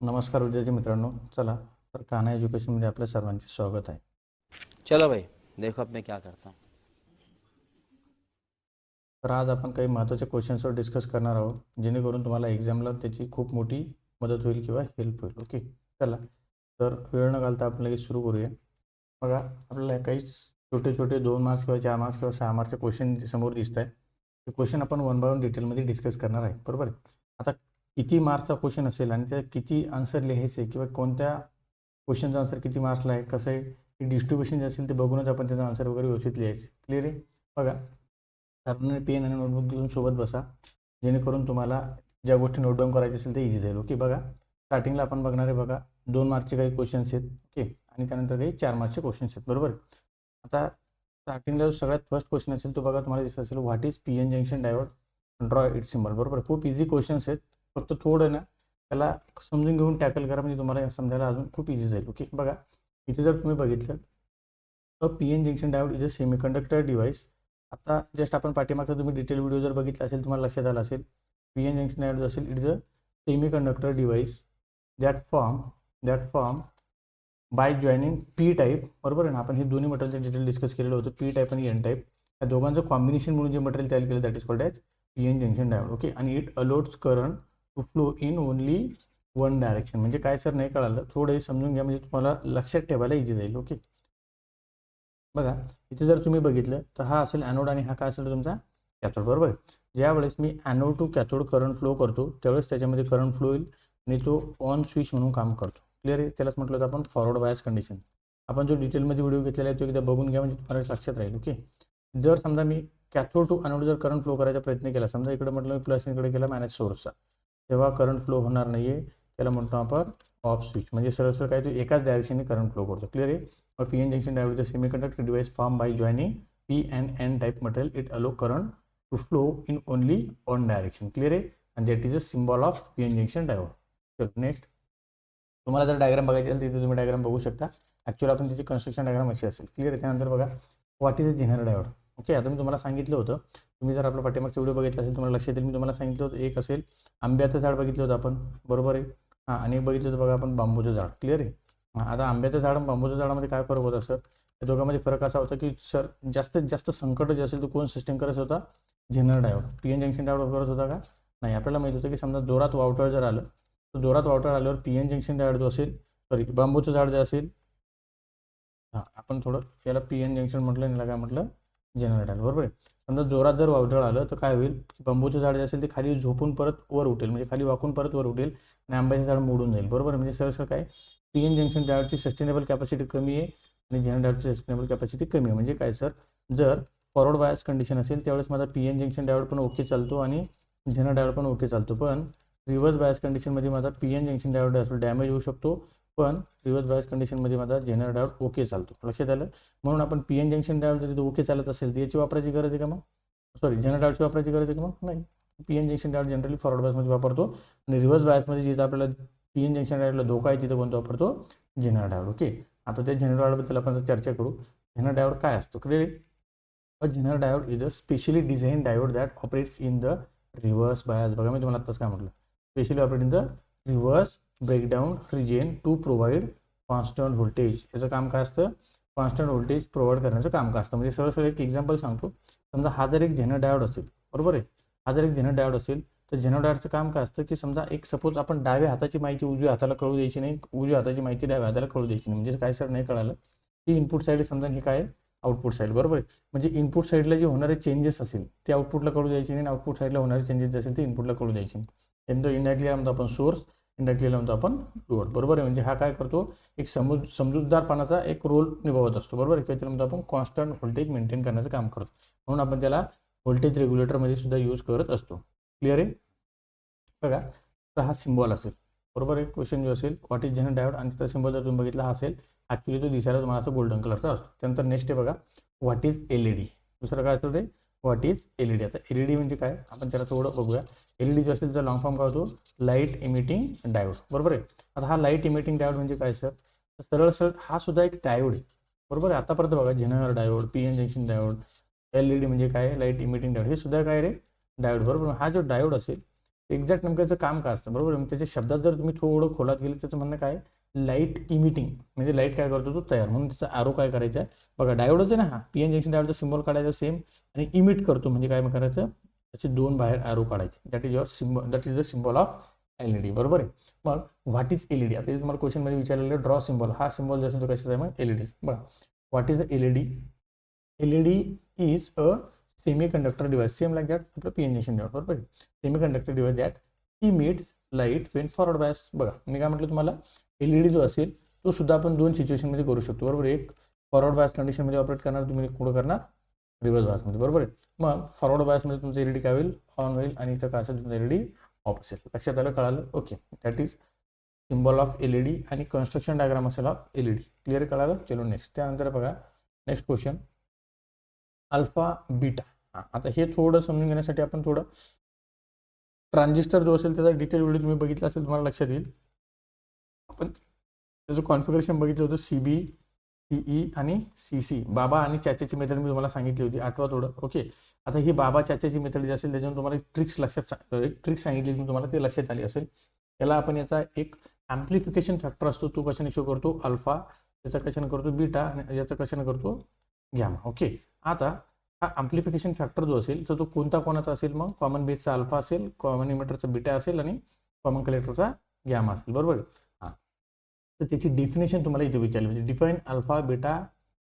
नमस्कार विद्यार्थी मित्रांनो, चला तर कान्हा एज्युकेशनमध्ये आपल्या सर्वांचे स्वागत आहे. चलो भाई, देखो अब मैं क्या करता हूँ. तर आज आपण काही महत्त्वाच्या क्वेश्चन्सवर डिस्कस करणार आहोत, जेणेकरून तुम्हाला एक्झामला त्याची खूप मोठी मदत होईल किंवा हेल्प होईल. ओके, चला तर वेळ न घालता आपण लगेच सुरू करूया. बघा, आपल्याला काही छोटे छोटे 2 मार्क्स किंवा 4 मार्क्स किंवा 6 मार्कचे क्वेश्चन समोर दिसत आहेत. ते क्वेश्चन आपण वन बाय वन डिटेलमध्ये डिस्कस करणार आहे, बरोबर आहे. आता किती मार्क्सचा क्वेश्चन असेल आणि त्या किती आन्सर लिहायचे किंवा कोणत्या क्वेश्चनचा आन्सर किती मार्क्सला आहे, कसं आहे, हे डिस्ट्रीब्युशन जे असेल ते बघूनच आपण त्याचा आन्सर वगैरे व्यवस्थित लिहायचे. क्लिअर आहे. बघा, साधारण पेन आणि नोटबुक घेऊन सोबत बसा, जेणेकरून तुम्हाला ज्या गोष्टी नोट डाऊन करायची असेल ते इझी जाईल. ओके, बघा स्टार्टिंगला आपण बघणार आहे. बघा, 2 मार्कचे काही क्वेश्चन्स आहेत. ओके, आणि त्यानंतर काही 4 मार्कचे क्वेश्चन्स आहेत, बरोबर. आता स्टार्टिंगला जो सगळ्यात फर्स्ट क्वेश्चन असेल तो बघा, तुम्हाला दिसत असेल, what is P N junction diode, draw it symbol. बरोबर, खूप इझी क्वेश्चन्स आहेत. फक्त थोडं ना त्याला समजून घेऊन टॅकल करा, म्हणजे तुम्हाला समजायला अजून खूप इझी जाईल. ओके, बघा इथे जर तुम्ही बघितलं तर P N junction diode is a semiconductor device. आता जस्ट आपण पाठीमागचा तुम्ही डिटेल व्हिडिओ जर बघितला असेल तुम्हाला लक्षात आलं असेल, पी एन जंक्शन डायोड असेल, it is a semiconductor device that form by joining P type. बरोबर आहे ना, आपण हे दोन्ही मटेरियलचे डिटेल डिस्कस केलेलं होतं, पी टाईप आणि एन टाईप. या दोघांचं कॉम्बिनेशन म्हणून जे मटेरियल तयार केलं that is called as P N junction diode. Okay, आणि it allows current to flow in only one direction. म्हणजे काय सर, नाही कळालं, थोडं समजून घ्या, म्हणजे तुम्हाला लक्षात ठेवायला इझी जाईल. ओके, बघा इथे जर तुम्ही बघितलं तर हा असेल ॲनोड आणि हा काय असेल तुमचा कॅथोड. बरोबर आहे. ज्यावेळेस मी anode to cathode current flow करतो त्यावेळेस त्याच्यामध्ये करंट फ्लो होईल आणि तो ऑन स्विच म्हणून काम करतो. क्लिअर आहे. त्यालाच म्हटलं होतं आपण फॉरवर्ड बायस कंडिशन. आपण जो डिटेलमध्ये व्हिडिओ घेतलेला आहे तो एकदा बघून घ्या, म्हणजे तुम्हाला लक्षात राहील. ओके, जर समजा मी कॅथोड टू ॲनोड जर करंट फ्लो करायचा प्रयत्न केला, समजा इकडे म्हटलं मी प्लस इकडे केला मायनस सोर्सचा, तेव्हा करंट फ्लो होणार नाही आहे. त्याला म्हणतो आपण ऑफ स्विच. म्हणजे सरळ सरळ काय, तो एकाच डायरेक्शनने करंट फ्लो करतो. क्लिअर आहे. Or PN junction diode is a semiconductor device formed by joining P and N type material. It allow current to flow in only one direction. Clear आहे. And that is a symbol of PN junction diode. So next, तुम्हाला जर diagram बघायची असेल तिथे तुम्ही diagram बघू शकता. Actually आपण त्याची कन्स्ट्रक्शन डायग्राम अशी असेल. क्लिअर आहे. त्यानंतर बघा, what is a zener diode. Okay, आता मी तुम्हाला सांगितलं होतं, तुम्ही जर आपला पाठीमागचा व्हिडिओ बघितला असेल तुम्हाला लक्षात येईल, मी तुम्हाला सांगितलं होतं एक असेल आंब्याचं झाड बघितलं होतं आपण, बरोबर आहे. हां, आणि एक बघितलं होतं बघा आपण बांबूचं झाड. क्लिअर आहे. आता आंब्याचं झाड आणि बांबूच्या झाडामध्ये काय फरक होता सर, त्या दोघांमध्ये फरक असा होता की सर जास्तीत जास्त संकट जे असेल तो कोण सिस्टम करत होता, zener diode. P N junction diode करत होता का नाही. आपल्याला माहित होतं की समजा जोरात वावटळ जर आलं तर जोरात वावटळ आल्यावर पी एन जंक्शन डायोड जो असेल, सॉरी बांबूचं झाड जे असेल, हां आपण थोडं याला पी एन जंक्शन म्हटलं आणि याला काय म्हटलं, जेनर डायोड. बरोबर आहे. समजा जोरात जर वावटळ आलं तर काय होईल, बांबूचं झाड जे असेल ते खाली झोपून परत वर उठेल, म्हणजे खाली वाकून परत वर उठेल आणि आंब्याचं झाड मोडून जाईल. बरोबर, म्हणजे सरळ काय, पी एन जंक्शन डायोडची सस्टेनेबल कॅपॅसिटी कमी आहे आणि जेनर डायोडची सस्टेनेबल कॅपॅसिटी कमी आहे. म्हणजे काय सर, जर फॉरवर्ड बायस कंडिशन असेल त्यावेळेस माझा पी एन जंक्शन डायोड पण ओके चालतो आणि जेनर डायोड पण ओके चालतो, पण रिव्हर्स बायस कंडिशनमध्ये माझा P N junction diode damage होऊ शकतो, पण रिव्हर्स बायस कंडिशनमध्ये माझा जेनर डायोड ओके चालतो. लक्षात आलं. म्हणून आपण पी एन जंक्शन डायोड जर ओके चालत असेल तर याची वापरायची गरज आहे का मग, सॉरी जेनर डायोडची वापरायची गरज आहे का मग नाही. P N junction diode generally forward बायसमध्ये वापरतो आणि रिव्हर्स बायसमध्ये जिथं आपल्याला पी एन जंक्शन डायोडला धोका आहे तिथं कोणतं वापरतो, जेनर डायोड. ओके, आता त्या जेनर डायोडबद्दल आपण चर्चा करू. जेनर डायोड काय असतो. Clear. A zener diode is a specially design diode that operates in the reverse bias. बघा मी तुम्हाला आत्ताच काय म्हटलं, specially operate in the reverse breakdown region to provide constant voltage. याचं काम काय असतं, कॉन्स्टंट व्होल्टेज प्रोव्हाइड करण्याचं काम काय असतं. म्हणजे सरळ सरळ एक एक्झाम्पल सांगतो. समजा हा जर एक जेनर डायोड असेल, बरोबर आहे, हा जर एक जेनर डायोड असेल तर जेनर डायोडचं काम काय असतं की समजा एक सपोज आपण डाव्या हाताची माहिती उजव्या हाताला कळू द्यायची नाही, उजव्या हाताची माहिती डाव्या हाताला कळू द्यायची नाही. म्हणजे काय सर, नाही कळालं की इनपुट साईड समजा हे काय आउटपुट साईड. बरोबर आहे. म्हणजे इनपुट साईडला जे होणारे चेंजेस असेल ते आउटपुटला कळू द्यायचे नाही, आउटपुट साईडला होणारे चेंजेस जे असेल ते इनपुटला कळू द्यायचे नाही. त्यानंतर इंडायरेक्टली म्हणतो आपण सोर्स, इंडायरेक्टली म्हणतो आपण लोड. बरोबर आहे. म्हणजे हा काय करतो, एक समजूतदारपणाचा एक रोल निभावत असतो. बरोबर आहे. त्याला म्हणतो आपण कॉन्स्टंट व्होल्टेज मेंटेन करण्याचं काम करतो. म्हणून आपण त्याला व्होल्टेज रेग्युलेटरमध्ये सुद्धा यूज करत असतो. क्लिअर आहे. बघा, तर हा सिम्बॉल असेल. बरोबर आहे. क्वेश्चन जो असेल व्हॉट इज जेनर डायोड आणि त्याचा सिम्बॉल जर तुम्ही बघितला हा असेल, ॲक्च्युली तो दिसायला तुम्हाला असं गोल्डन कलरचा असतो. त्यानंतर नेक्स्ट आहे बघा, what is L E D. दुसरं काय असेल ते what is L E D. आता एल ई डी म्हणजे काय आपण त्याला थोडं बघूया. एल ई डी जो असेल त्याचा लॉंग फॉर्म काय होतो, लाईट इमिटिंग डायोड. बरोबर आहे. आता हा लाईट इमिटिंग डायोड म्हणजे काय सर, सरळ सरळ हा सुद्धा एक डायोड आहे. बरोबर आहे. आतापर्यंत बघा zener diode, P N junction diode, L E D म्हणजे काय, लाईट इमिटिंग डायोड, हे सुद्धा काय रे, डायोड. बरोबर. हा जो डायोड असेल एक्झॅक्ट नेमकं याचं काम काय असतं बरोबर. त्याच्या शब्दात जर तुम्ही थोडं खोलात गेले त्याचं म्हणणं काय, लाईट इमिटिंग म्हणजे लाईट काय करतो तो तयार, म्हणून त्याचा ॲरो काय करायचा आहे बघा, डायोडच आहे ना हा, पी एन जंक्शन डायोडचा सिम्बॉल काढायचा सेम, आणि इमिट करतो म्हणजे काय करायचं, त्याचे दोन बाहेर ॲरो काढायचे, that is your symbol, that is the symbol of LED बरोबर आहे. मग व्हॉट इज एलईडी, आता तुम्हाला क्वेश्चनमध्ये विचारलेलं ड्रॉ सिम्बॉल, हा सिम्बॉल जो असेल तो कशाचा आहे मग एलईडी. बघा what is the LED, LED is a semiconductor device same like that आपलं पी एन जंक्शन डायोड बरोबर आहे. semiconductor device that emits light when forward bias. बघा मी काय म्हटलं तुम्हाला, एलईडी जो असेल तो सुद्धा आपण दोन सिच्युएशनमध्ये करू शकतो बरोबर. एक फॉरवर्ड बायस कंडिशनमध्ये ऑपरेट करणार, तुम्ही कुठं करणार रिव्हर्स बायसमध्ये बरोबर आहे. मग फॉरवर्ड बायसमध्ये तुमचं एलईडी काय होईल, ऑन होईल, आणि इथं काय असेल तुमचं एलईडी ऑफ असेल. लक्षात आलं, कळालं, okay. That is symbol of LED आणि कन्स्ट्रक्शन डायग्राम असेल ऑफ एलईडी. क्लिअर, कळालं. चलो नेक्स्ट. त्यानंतर बघा नेक्स्ट क्वेश्चन, अल्फा बीटा. आता हे थोडं समजून घेण्यासाठी आपण थोडं ट्रान्झिस्टर जो असेल त्याचा डिटेल व्हिडिओ तुम्ही बघितला असेल, तुम्हाला लक्षात येईल. आपण त्याचं कॉन्फिगरेशन बघितलं होतं, सीबी, सीई आणि सीसी, बाबा आणि चाच्याची मेथड मी तुम्हाला सांगितली होती, आठवा थोडं, ओके. आता ही बाबा चाच्याची मेथड जी असेल त्याच्यावर तुम्हाला एक ट्रिक सांगितली मी तुम्हाला, ते लक्षात आली असेल. त्याला आपण याचा एक ॲम्प्लिफिकेशन फॅक्टर असतो, तो कशाने शो करतो, अल्फा, त्याचा कशाने करतो बीटा, आणि याचा कशाने करतो गॅमा, ओके. आता हा ॲम्प्लिफिकेशन फॅक्टर जो असेल तर तो कोणता असेल, मग कॉमन बेसचा अल्फा असेल, कॉमन इमिटरचा बीटा असेल, आणि कॉमन कलेक्टरचा गॅमा असेल बरोबर. हां, तर त्याची डेफिनेशन तुम्हाला इथे विचारली, म्हणजे डिफाईन अल्फा बीटा,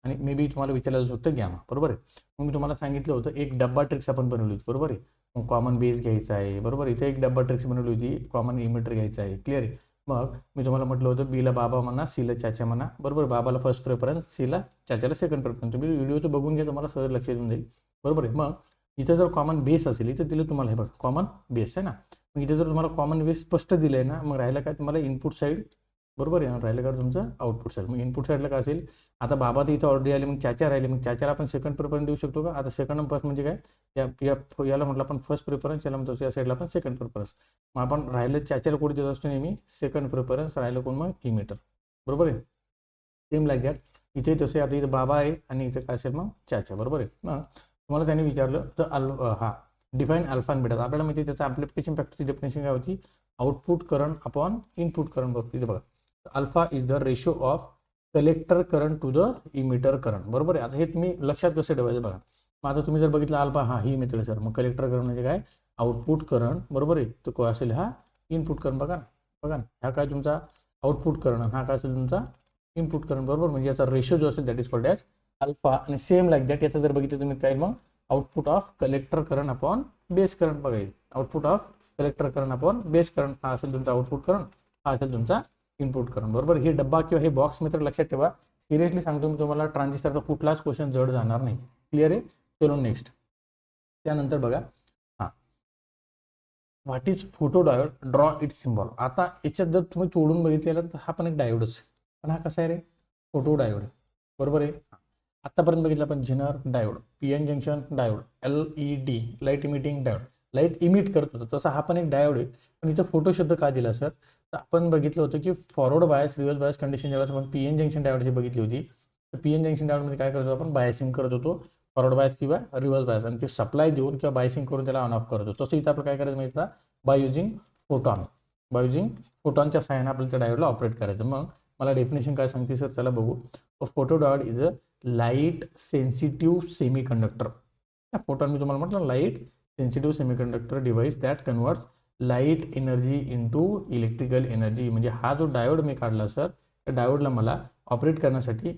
आणि मे बी तुम्हाला विचारलं जाऊ शकतं गॅमा बरोबर आहे. मग मी तुम्हाला सांगितलं होतं एक डब्बा ट्रिक्स आपण बनवली होती बरोबर आहे. मग कॉमन बेस घ्यायचा आहे बरोबर, इथे एक डब्बा ट्रिक्स बनवली होती, कॉमन इमिटर घ्यायचा आहे, क्लिअर आहे. मग मी तुम्हाला म्हटलं होतं बीला बाबा म्हणा, सीला चाचा म्हणा बरोबर, बाबाला फर्स्ट प्रेफरन्स, सीला चाचाला सेकंड प्रेफरन्स. तुम्ही व्हिडिओ तर बघून घ्या, तुम्हाला सहज लक्षात येऊन जाईल बरोबर आहे. मग इथे जर कॉमन बेस असेल, इथे दिलं तुम्हाला, हे बघा कॉमन बेस आहे ना, मग इथे जर तुम्हाला कॉमन बेस स्पष्ट दिलं आहे ना, मग राहिलं काय तुम्हाला इनपुट साईड बरोबर आहे, राहिलं का तुमचं आउटपुट साईड. मग इनपुट साईडला काय असेल, आता बाबा तर इथं ऑलरेडी आले, मग चाचा राहिले, मग चाचाला आपण सेकंड प्रेफरन्स देऊ शकतो का. आता सेकंड फर्स्ट म्हणजे काय, याला म्हटलं आपण फर्स्ट प्रेफरन्स, याला म्हणतो या साईडला आपण सेकंड प्रेफरन्स. मग आपण राहिलं चाचाला कोण देत असतो नेहमी, सेकंड प्रेफरन्स, राहिलं कोण मग इमिटर बरोबर आहे. सेम लाईक दॅट इथे तसे, आता इथं बाबा आहे आणि इथं काय असेल मग चाचा बरोबर आहे. मग तुम्हाला त्यांनी विचारलं तर डिफाईन अल्फा आणि बीटा, आपल्याला माहिती त्याचं ॲम्प्लिफिकेशन फॅक्टरची डेफिनेशन काय होती, output current upon input current बरोबर. इथे बघा alpha is the ratio of collector current to the emitter current बरोबर आहे. आता हे तुम्ही लक्षात कसं ठेवायचं बघा. मग आता तुम्ही जर बघितलं अल्फा, हा ही मेथड सर, मग कलेक्टर करंट म्हणजे काय, आउटपुट करंट बरोबर आहे. तो काय असेल, हा इनपुट करंट, बघा बघा हा काय तुमचा आउटपुट करंट, हा काय असेल तुमचा इनपुट करंट बरोबर. म्हणजे याचा रेशो जो असेल that is called as alpha. आणि सेम लाईक दॅट याचं जर बघितलं तुम्ही काय, मग output of collector current upon base current बघा, output of collector current upon base current, हा असेल तुमचा आउटपुट करंट, हा असेल तुमचा इनपुट करंट बरोबर. हे डब्बा किंवा हे बॉक्स मेथड लक्षात ठेवा. सिरियसली सांगतो मी तुम्हाला, ट्रान्झिस्टरचा कुठलाच क्वेश्चन जड जाणार नाही. क्लिअर आहे. चलो नेक्स्ट. त्यानंतर बघा, हां, what is photo diode, draw it symbol. आता याच्यात जर तुम्ही तोडून बघितलेलं तर हा पण एक डायोडच आहे, पण हा कसा आहे रे, फोटो डायोड आहे बरोबर आहे. आतापर्यंत बघितलं आपण zener diode, P N junction diode, LED light emitting diode, light emit करत होतं, तसा हा पण एक डायोड आहे. पण इथं फोटो शब्द का दिला सर, तर आपण बघितलं होतं की forward bias, reverse bias condition ज्यावेळेस आपण पी एन जंक्शन डायोडची बघितली होती, तर पी एन जंक्शन डायोडमध्ये काय करत होतो आपण, बायसिंग करत होतो, फॉरवर्ड बायस किंवा रिव्हर्स बायस, आणि ते सप्लाय देऊन किंवा बायसिंग करून त्याला ऑन ऑफ करत होतो. तसं इथं आपलं काय करायचं माहिती का, बाय युजिंग फोटॉनच्या सहाय्याने आपल्याला त्या डायोडला ऑपरेट करायचं. मग मला डेफिनेशन काय सांगते सर, त्याला बघू. Photo diode is a light sensitive semiconductor. Photon मी तुम्हाला म्हटलं, light sensitive semiconductor device that converts light energy into electrical energy. म्हणजे हा जो डायोड मी काढला सर, त्या डायोडला मला ऑपरेट करण्यासाठी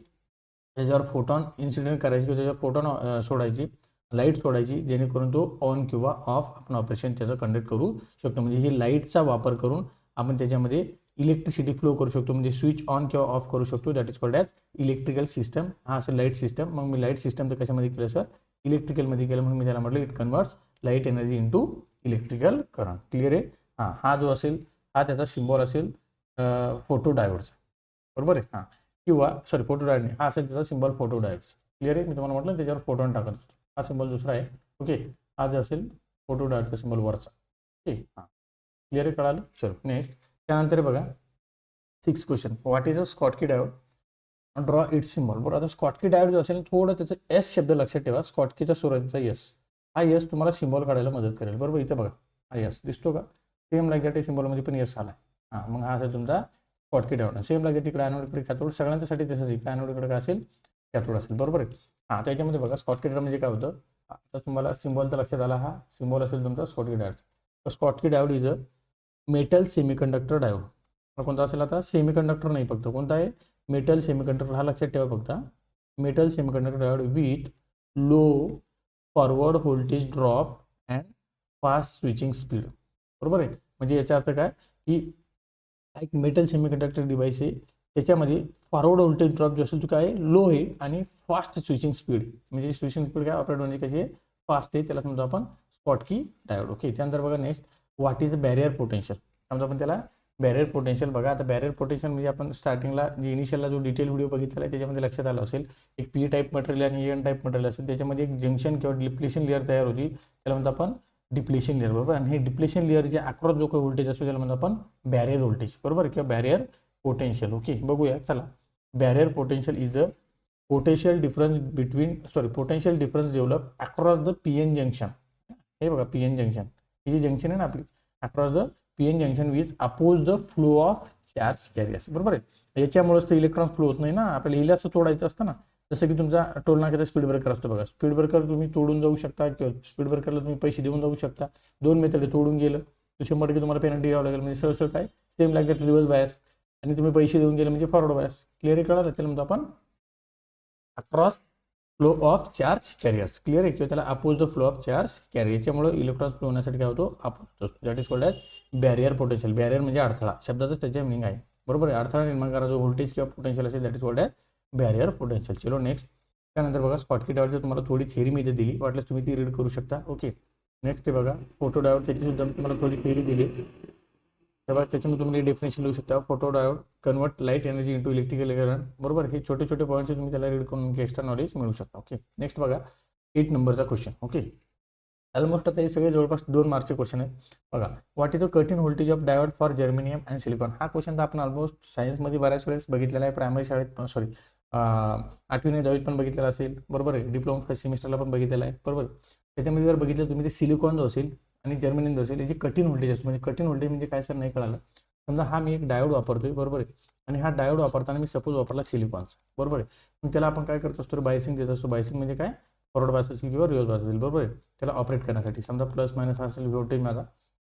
त्याच्यावर फोटॉन इन्सिडेंट करायची किंवा त्याच्यावर फोटॉन सोडायची, लाईट सोडायची, जेणेकरून तो ऑन किंवा ऑफ आपण ऑपरेशन त्याचं कंडक्ट करू शकतो. म्हणजे ही लाईटचा वापर करून आपण त्याच्यामध्ये इलेक्ट्रिसिटी फ्लो करू शकतो, म्हणजे स्विच ऑन किंवा ऑफ करू शकतो. That is called as electrical system. हा असं लाईट सिस्टम. मग मी लाईट सिस्टम तर कशामध्ये केलं सर, इलेक्ट्रिकलमध्ये केलं, म्हणून मी त्याला म्हटलं it converts light energy into electrical current. Clear आहे. हां, हा जो असेल हा त्याचा सिम्बॉल असेल फोटो डायोडचा बरोबर आहे. हां, किंवा सॉरी फोटो डायोड नाही, हा असेल त्याचा सिम्बॉल फोटो डायोडचा. क्लिअर आहे. मी तुम्हाला म्हटलं त्याच्यावर फोटोन टाकत होतो, हा सिम्बॉल दुसरा आहे. ओके, हा जो असेल फोटो डायोडचा सिम्बॉल वरचा. ओके, हां क्लिअर आहे, कळालं. चलो नेक्स्ट. त्यानंतर बघा 6 question, what is a Schottky diode, draw it symbol. बरोबर, आता स्कॉटकी डायोड जो असेल थोडं त्याचं एस शब्द लक्षात ठेवा, स्कॉटकीचा सुरुवातीचा एस, हा एस तुम्हाला सिम्बॉल काढायला मदत करेल बरोबर. इथे बघा हा एस दिसतो का, सेम लाईक दॅट सिम्बॉलमध्ये पण यस आला. हां, मग हा असेल तुमचा स्कॉटकी डायोड. सेम लाईक तिकडे ॲनोड इकडे कॅथोड, सगळ्यांच्यासाठी तसंच इकडे ॲनोड इकडे काय असेल कॅथोड असेल. बरोबर आहे. हां, त्याच्यामध्ये बघा स्कॉटकी डायोड म्हणजे काय होतं. आता तुम्हाला सिम्बॉलचा लक्षात आला. हा सिम्बॉल असेल तुमचा स्कॉटकी डायोड. तर Schottky diode is a metal semiconductor diode. हा कोणता असेल आता सेमीकंडक्टर नाही फक्त कोणता आहे मेटल सेमीकंडक्टर. हा लक्षात ठेवा फक्त metal semiconductor diode with low forward voltage drop and fast switching speed. बरोबर आहे. म्हणजे याचा अर्थ काय की एक मेटल सेमीकंडक्टर डिव्हाइस आहे त्याच्यामध्ये फॉरवर्ड व्होल्टेज ड्रॉप जो असेल तो काय लो आहे आणि फास्ट स्विचिंग स्पीड म्हणजे स्विचिंग स्पीड काय ऑपरेट म्हणजे कशी आहे फास्ट आहे त्याला समजा आपण स्कॉटकी डायोड. ओके. त्यानंतर बघा next what is barrier potential. समजा आपण त्याला बॅरियर पोटेन्शियल बघा. आता बॅरियर पोटेन्शियल म्हणजे आपण स्टार्टिंगला जे इनिशियलला जो डिटेल व्हिडिओ बघितला आहे त्याच्यामध्ये लक्षात आलं असेल एक पी टाईप मटेरियल आणि एन टाईप मटेरियल असेल त्याच्यामध्ये एक जंक्शन किंवा डिप्लेशन लेअर तयार होती त्याला म्हणतो आपण डिप्लेशन लेअर. बरोबर. आणि हे डिप्लेशन लेअर जे अक्रॉस जो काही व्होल्टेज असतो त्याला म्हणतो आपण बॅरियर व्होल्टेज. बरोबर किंवा बॅरियर पोटेन्शियल. ओके. बघूया चला. Barrier potential is the potential difference develop across the P N junction. हे बघा पी एन जंक्शन ही जी जंक्शन आहे ना आपली across the P N junction which oppose the flow of charge carriers. बरोबर आहे. याच्यामुळेच तर इलेक्ट्रॉन फ्लो होत नाही ना. आपल्याला हिला असं तोडायचं असतं ना. जसं की तुमचा टोल नाक्याचा स्पीड ब्रेकर असतो बघा. स्पीड ब्रेकर तुम्ही तोडून जाऊ शकता किंवा स्पीड ब्रेकरला तुम्ही पैसे देऊन जाऊ शकता. दोन मेथड तोडून गेलं तर 100% तुम्हाला पेनल्टी द्यावं लागेल. म्हणजे सरळ काय same like that reverse bias आणि तुम्ही पैसे देऊन गेले म्हणजे फॉरवर्ड बायस. क्लिअर कळालं. त्याला म्हणतो आपण across flow of charge carriers. Clear आहे. किंवा त्याला oppose the flow of charge carrier. याच्यामुळे इलेक्ट्रॉन फ्लो होण्यासाठी काय होतो अपोज असतो. That is called as barrier potential. Barrier म्हणजे अडथळा शब्दातच त्याच्या मिनिंग आहे. बरोबर आहे. अडथळा निर्माण करा जो व्होल्टेज किंवा पोटेन्शियल असेल that is called as barrier potential. चलो नेक्स्ट. त्यानंतर बघा स्कॉटकी डायोडची तुम्हाला थोडी थेअरी मी इथे दिली वाटल्यास तुम्ही ती रीड करू शकता. ओके. नेक्स्ट आहे बघा फोटो डायोड. त्याची सुद्धा तुम्हाला थोडी थेअरी दिली तेव्हा त्याच्यामध्ये तुम्ही डेफिनेशन लिहू शकता. Photo diode convert light energy into electrical current. बरोबर. हे छोटे छोटे पॉईंट्स तुम्ही त्याला रीड करून एक्स्ट्रा नॉलेज मिळू शकता. ओके. नेक्स्ट बघा 8 नंबरचा क्वेश्चन. ओके. ऑलमोस्ट आता हे सगळे जवळपास 2 मार्कचे क्वेश्चन आहेत. बघा what is the cutting voltage of diode for germanium and silicon. हा क्वेश्चन तर आपण ऑलमोस्ट सायन्समध्ये बऱ्याच वेळेस बघितलेला आहे. प्रायमरी शाळेत सॉरी 8वी 9वीत पण बघितलेला असेल. बरोबर आहे. डिप्लोमा फर्स्ट सेमिस्टरला पण बघितलेला आहे. बरोबर. त्याच्यामध्ये जर बघितलं तुम्ही ते सिलिकॉन जो असेल आणि जर्मेनियम जो असेल याची कटिंग व्होल्टेज असतो. म्हणजे कटिंग व्होल्टेज म्हणजे काय सर नाही कळालं. समजा हा मी एक डायोड वापरतोय. बरोबर आहे. आणि हा डायोड वापरताना मी सपोज वापरला सिलिकॉनचा. बरोबर आहे. मग त्याला आपण काय करत असतो बायसिंग देत असतो. बायसिंग म्हणजे काय फॉरवर्ड बायस असेल किंवा रिव्हर्स बायस असेल. बरोबर आहे. त्याला ऑपरेट करण्यासाठी समजा प्लस मायनस असेल व्होल्टेज माझा.